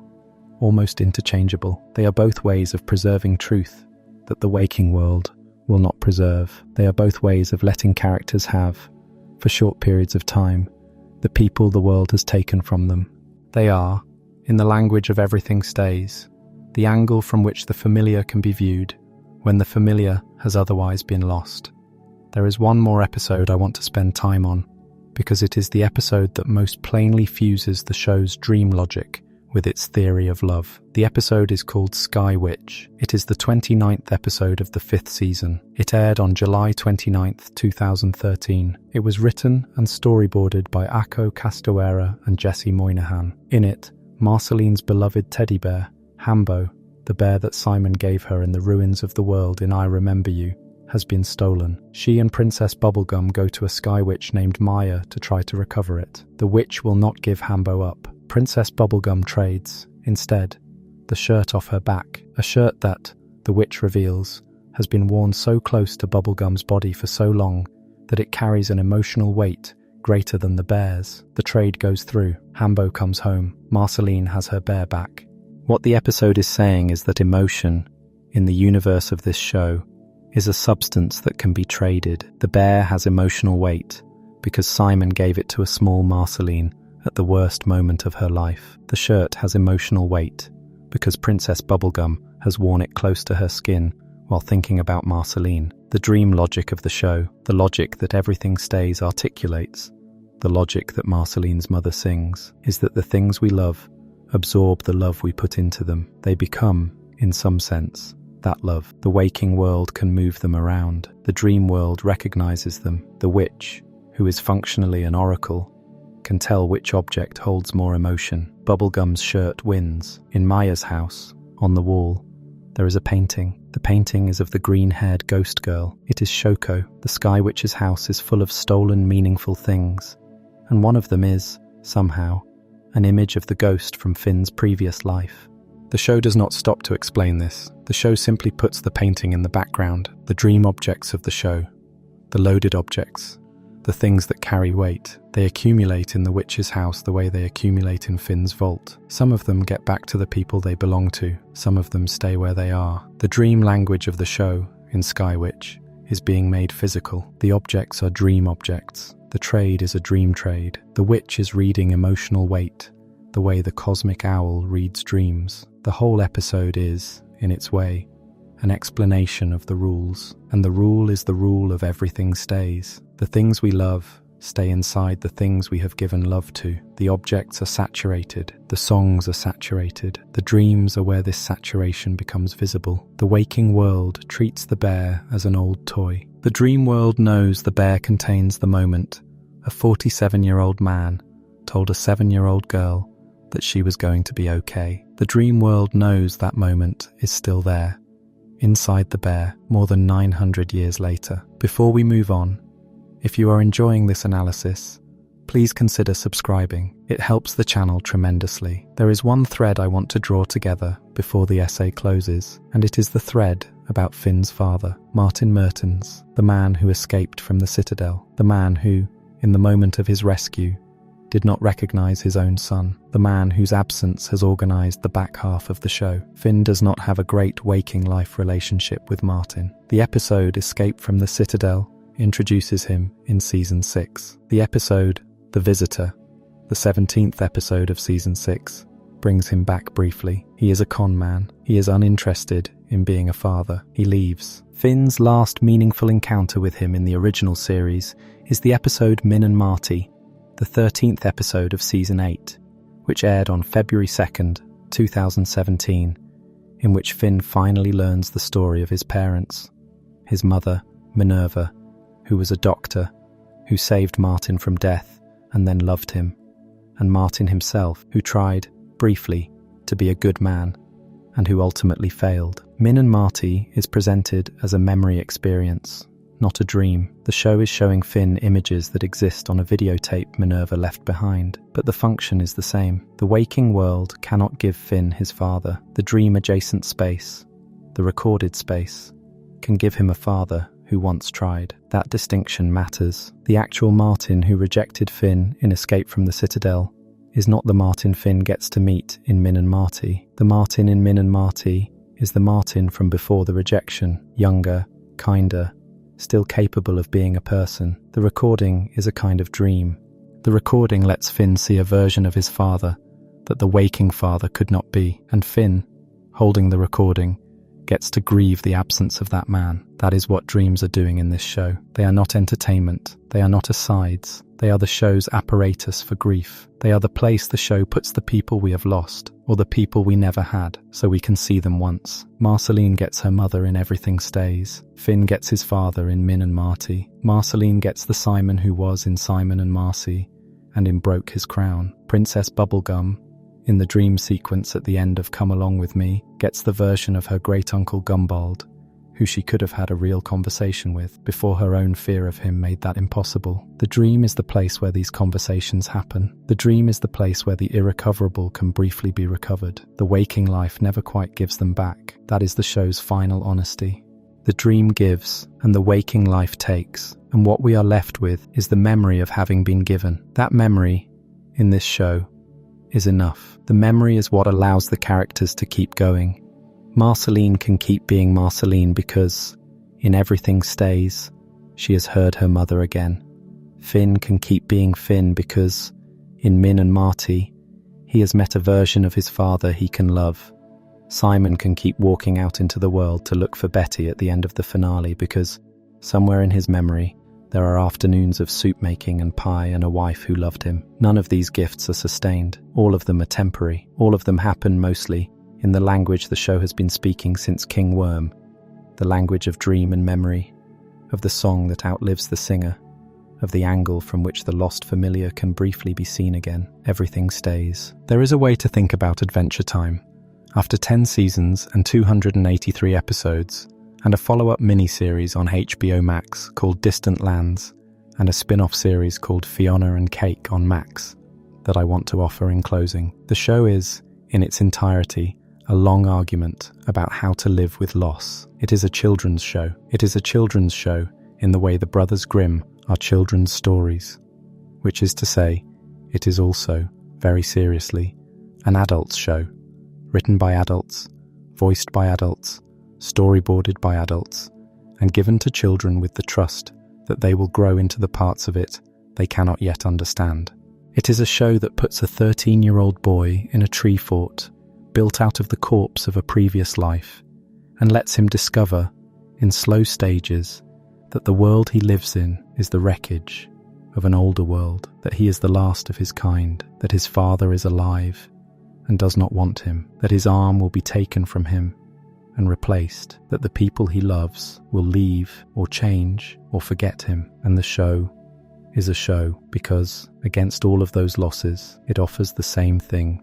almost interchangeable. They are both ways of preserving truth that the waking world will not preserve. They are both ways of letting characters have, for short periods of time, the people the world has taken from them. They are, in the language of Everything Stays, the angle from which the familiar can be viewed when the familiar has otherwise been lost. There is one more episode I want to spend time on, because it is the episode that most plainly fuses the show's dream logic with its theory of love. The episode is called Sky Witch. It is the 29th episode of the 5th season. It aired on July 29th, 2013. It was written and storyboarded by Ako Castuera and Jesse Moynihan. In it, Marceline's beloved teddy bear, Hambo, the bear that Simon gave her in the ruins of the world in I Remember You, has been stolen. She and Princess Bubblegum go to a sky witch named Maya to try to recover it. The witch will not give Hambo up. Princess Bubblegum trades, instead, the shirt off her back, a shirt that, the witch reveals, has been worn so close to Bubblegum's body for so long that it carries an emotional weight greater than the bear's. The trade goes through. Hambo comes home. Marceline has her bear back. What the episode is saying is that emotion, in the universe of this show, is a substance that can be traded. The bear has emotional weight because Simon gave it to a small Marceline at the worst moment of her life. The shirt has emotional weight because Princess Bubblegum has worn it close to her skin while thinking about Marceline. The dream logic of the show, the logic that Everything Stays articulates, the logic that Marceline's mother sings, is that the things we love absorb the love we put into them. They become, in some sense, that love. The waking world can move them around. The dream world recognizes them. The witch, who is functionally an oracle, can tell which object holds more emotion. Bubblegum's shirt wins. In Maya's house, on the wall, there is a painting. The painting is of the green-haired ghost girl. It is Shoko. The Sky Witch's house is full of stolen, meaningful things, and one of them is, somehow, an image of the ghost from Finn's previous life. The show does not stop to explain this. The show simply puts the painting in the background, the dream objects of the show, the loaded objects, the things that carry weight. They accumulate in the witch's house the way they accumulate in Finn's vault. Some of them get back to the people they belong to. Some of them stay where they are. The dream language of the show, in Sky Witch, is being made physical. The objects are dream objects. The trade is a dream trade. The witch is reading emotional weight, the way the cosmic owl reads dreams. The whole episode is, in its way, an explanation of the rules. And the rule is the rule of everything stays. The things we love stay inside the things we have given love to. The objects are saturated. The songs are saturated. The dreams are where this saturation becomes visible. The waking world treats the bear as an old toy. The dream world knows the bear contains the moment. A 47-year-old man told a 7-year-old girl that she was going to be okay. The dream world knows that moment is still there, inside the bear, more than 900 years later. Before we move on, if you are enjoying this analysis, please consider subscribing. It helps the channel tremendously. There is one thread I want to draw together before the essay closes, and it is the thread about Finn's father, Martin Mertens, the man who escaped from the Citadel, the man who, in the moment of his rescue, did not recognize his own son, the man whose absence has organized the back half of the show. Finn does not have a great waking life relationship with Martin. The episode Escape from the Citadel introduces him in Season 6. The episode The Visitor, the 17th episode of Season 6, brings him back briefly. He is a con man. He is uninterested in being a father. He leaves. Finn's last meaningful encounter with him in the original series is the episode Min and Marty, the 13th episode of Season 8, which aired on February 2nd, 2017, in which Finn finally learns the story of his parents. His mother, Minerva, who was a doctor, who saved Martin from death and then loved him, and Martin himself, who tried, briefly, to be a good man, and who ultimately failed. Min and Marty is presented as a memory experience, not a dream. The show is showing Finn images that exist on a videotape Minerva left behind, but the function is the same. The waking world cannot give Finn his father. The dream-adjacent space, the recorded space, can give him a father who once tried. That distinction matters. The actual Martin who rejected Finn in Escape from the Citadel is not the Martin Finn gets to meet in Min and Marty. The Martin in Min and Marty is the Martin from before the rejection, younger, kinder, still capable of being a person. The recording is a kind of dream. The recording lets Finn see a version of his father that the waking father could not be, and Finn, holding the recording, gets to grieve the absence of that man. That is what dreams are doing in this show. They are not entertainment. They are not asides. They are the show's apparatus for grief. They are the place the show puts the people we have lost, or the people we never had, so we can see them once. Marceline gets her mother in Everything Stays. Finn gets his father in Min and Marty. Marceline gets the Simon who was in Simon and Marcy, and in Broke His Crown. Princess Bubblegum, in the dream sequence at the end of Come Along With Me, gets the version of her great-uncle Gumbald, who she could have had a real conversation with before her own fear of him made that impossible. The dream is the place where these conversations happen. The dream is the place where the irrecoverable can briefly be recovered. The waking life never quite gives them back. That is the show's final honesty. The dream gives, and the waking life takes, and what we are left with is the memory of having been given. That memory, in this show, is enough. The memory is what allows the characters to keep going. Marceline can keep being Marceline because, in Everything Stays, she has heard her mother again. Finn can keep being Finn because, in Min and Marty, he has met a version of his father he can love. Simon can keep walking out into the world to look for Betty at the end of the finale because, somewhere in his memory, there are afternoons of soup making and pie and a wife who loved him. None of these gifts are sustained. All of them are temporary. All of them happen mostly in the language the show has been speaking since King Worm, the language of dream and memory, of the song that outlives the singer, of the angle from which the lost familiar can briefly be seen again. Everything Stays. There is a way to think about Adventure Time. After 10 seasons and 283 episodes, and a follow-up miniseries on HBO Max called Distant Lands, and a spin-off series called Fiona and Cake on Max, that I want to offer in closing. The show is, in its entirety, a long argument about how to live with loss. It is a children's show. It is a children's show in the way the Brothers Grimm are children's stories, which is to say, it is also, very seriously, an adult's show, written by adults, voiced by adults, storyboarded by adults, and given to children with the trust that they will grow into the parts of it they cannot yet understand. It is a show that puts a 13-year-old boy in a tree fort built out of the corpse of a previous life and lets him discover, in slow stages, that the world he lives in is the wreckage of an older world, that he is the last of his kind, that his father is alive and does not want him, that his arm will be taken from him and replaced, that the people he loves will leave or change or forget him. And the show is a show because, against all of those losses, it offers the same thing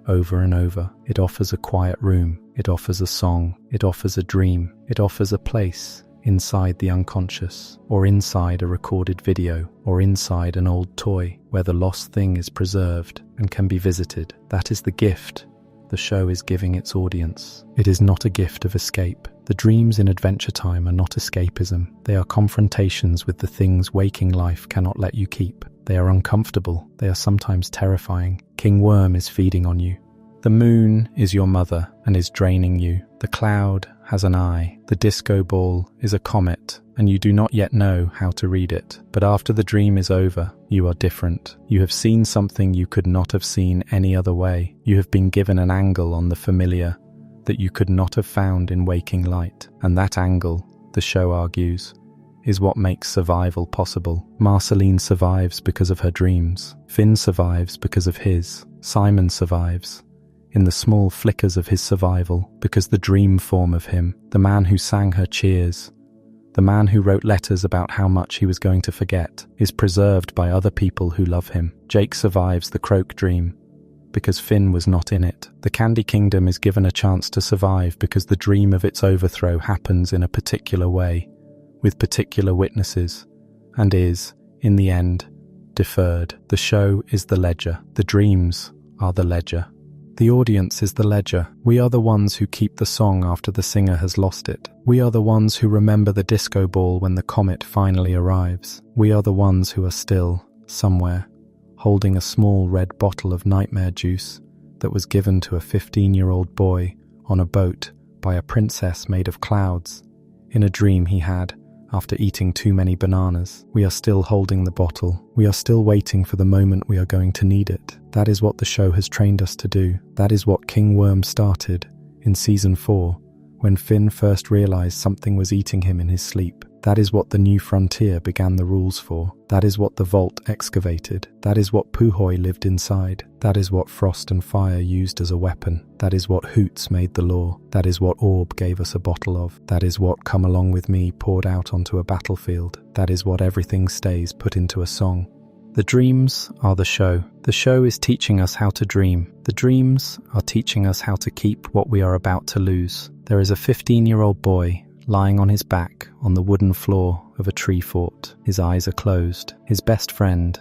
over and over. It offers a quiet room, it offers a song, it offers a dream, it offers a place inside the unconscious, or inside a recorded video, or inside an old toy where the lost thing is preserved and can be visited. That is the gift the show is giving its audience. It is not a gift of escape. The dreams in Adventure Time are not escapism. They are confrontations with the things waking life cannot let you keep. They are uncomfortable. They are sometimes terrifying. King Worm is feeding on you. The moon is your mother and is draining you. The cloud has an eye. The disco ball is a comet, and you do not yet know how to read it. But after the dream is over, you are different. You have seen something you could not have seen any other way. You have been given an angle on the familiar that you could not have found in waking light. And that angle, the show argues, is what makes survival possible. Marceline survives because of her dreams. Finn survives because of his. Simon survives in the small flickers of his survival, because the dream form of him, the man who sang her cheers, the man who wrote letters about how much he was going to forget, is preserved by other people who love him. Jake survives the Croak dream because Finn was not in it. The Candy Kingdom is given a chance to survive because the dream of its overthrow happens in a particular way, with particular witnesses, and is, in the end, deferred. The show is the ledger. The dreams are the ledger. The audience is the ledger. We are the ones who keep the song after the singer has lost it. We are the ones who remember the disco ball when the comet finally arrives. We are the ones who are still, somewhere, holding a small red bottle of nightmare juice that was given to a 15-year-old boy on a boat by a princess made of clouds, in a dream he had after eating too many bananas. We are still holding the bottle. We are still waiting for the moment we are going to need it. That is what the show has trained us to do. That is what King Worm started in Season 4, when Finn first realized something was eating him in his sleep. That is what the New Frontier began the rules for. That is what the Vault excavated. That is what Puhoi lived inside. That is what Frost and Fire used as a weapon. That is what Hoots made the law. That is what Orb gave us a bottle of. That is what Come Along With Me poured out onto a battlefield. That is what Everything Stays put into a song. The dreams are the show. The show is teaching us how to dream. The dreams are teaching us how to keep what we are about to lose. There is a 15-year-old boy lying on his back on the wooden floor of a tree fort. His eyes are closed. His best friend,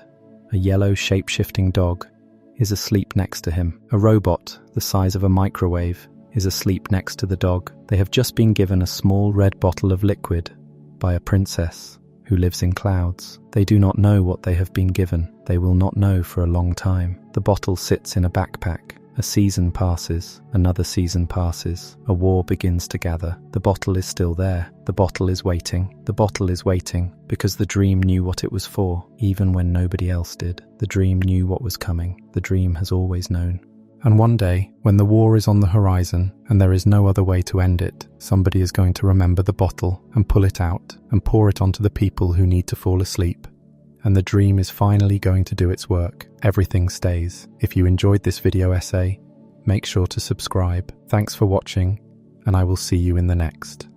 a yellow shape-shifting dog, is asleep next to him. A robot, the size of a microwave, is asleep next to the dog. They have just been given a small red bottle of liquid by a princess who lives in clouds. They do not know what they have been given. They will not know for a long time. The bottle sits in a backpack. A season passes, another season passes, a war begins to gather. The bottle is still there. The bottle is waiting. The bottle is waiting because the dream knew what it was for, even when nobody else did. The dream knew what was coming. The dream has always known. And one day, when the war is on the horizon and there is no other way to end it, somebody is going to remember the bottle and pull it out and pour it onto the people who need to fall asleep. And the dream is finally going to do its work. Everything stays. If you enjoyed this video essay, make sure to subscribe. Thanks for watching, and I will see you in the next.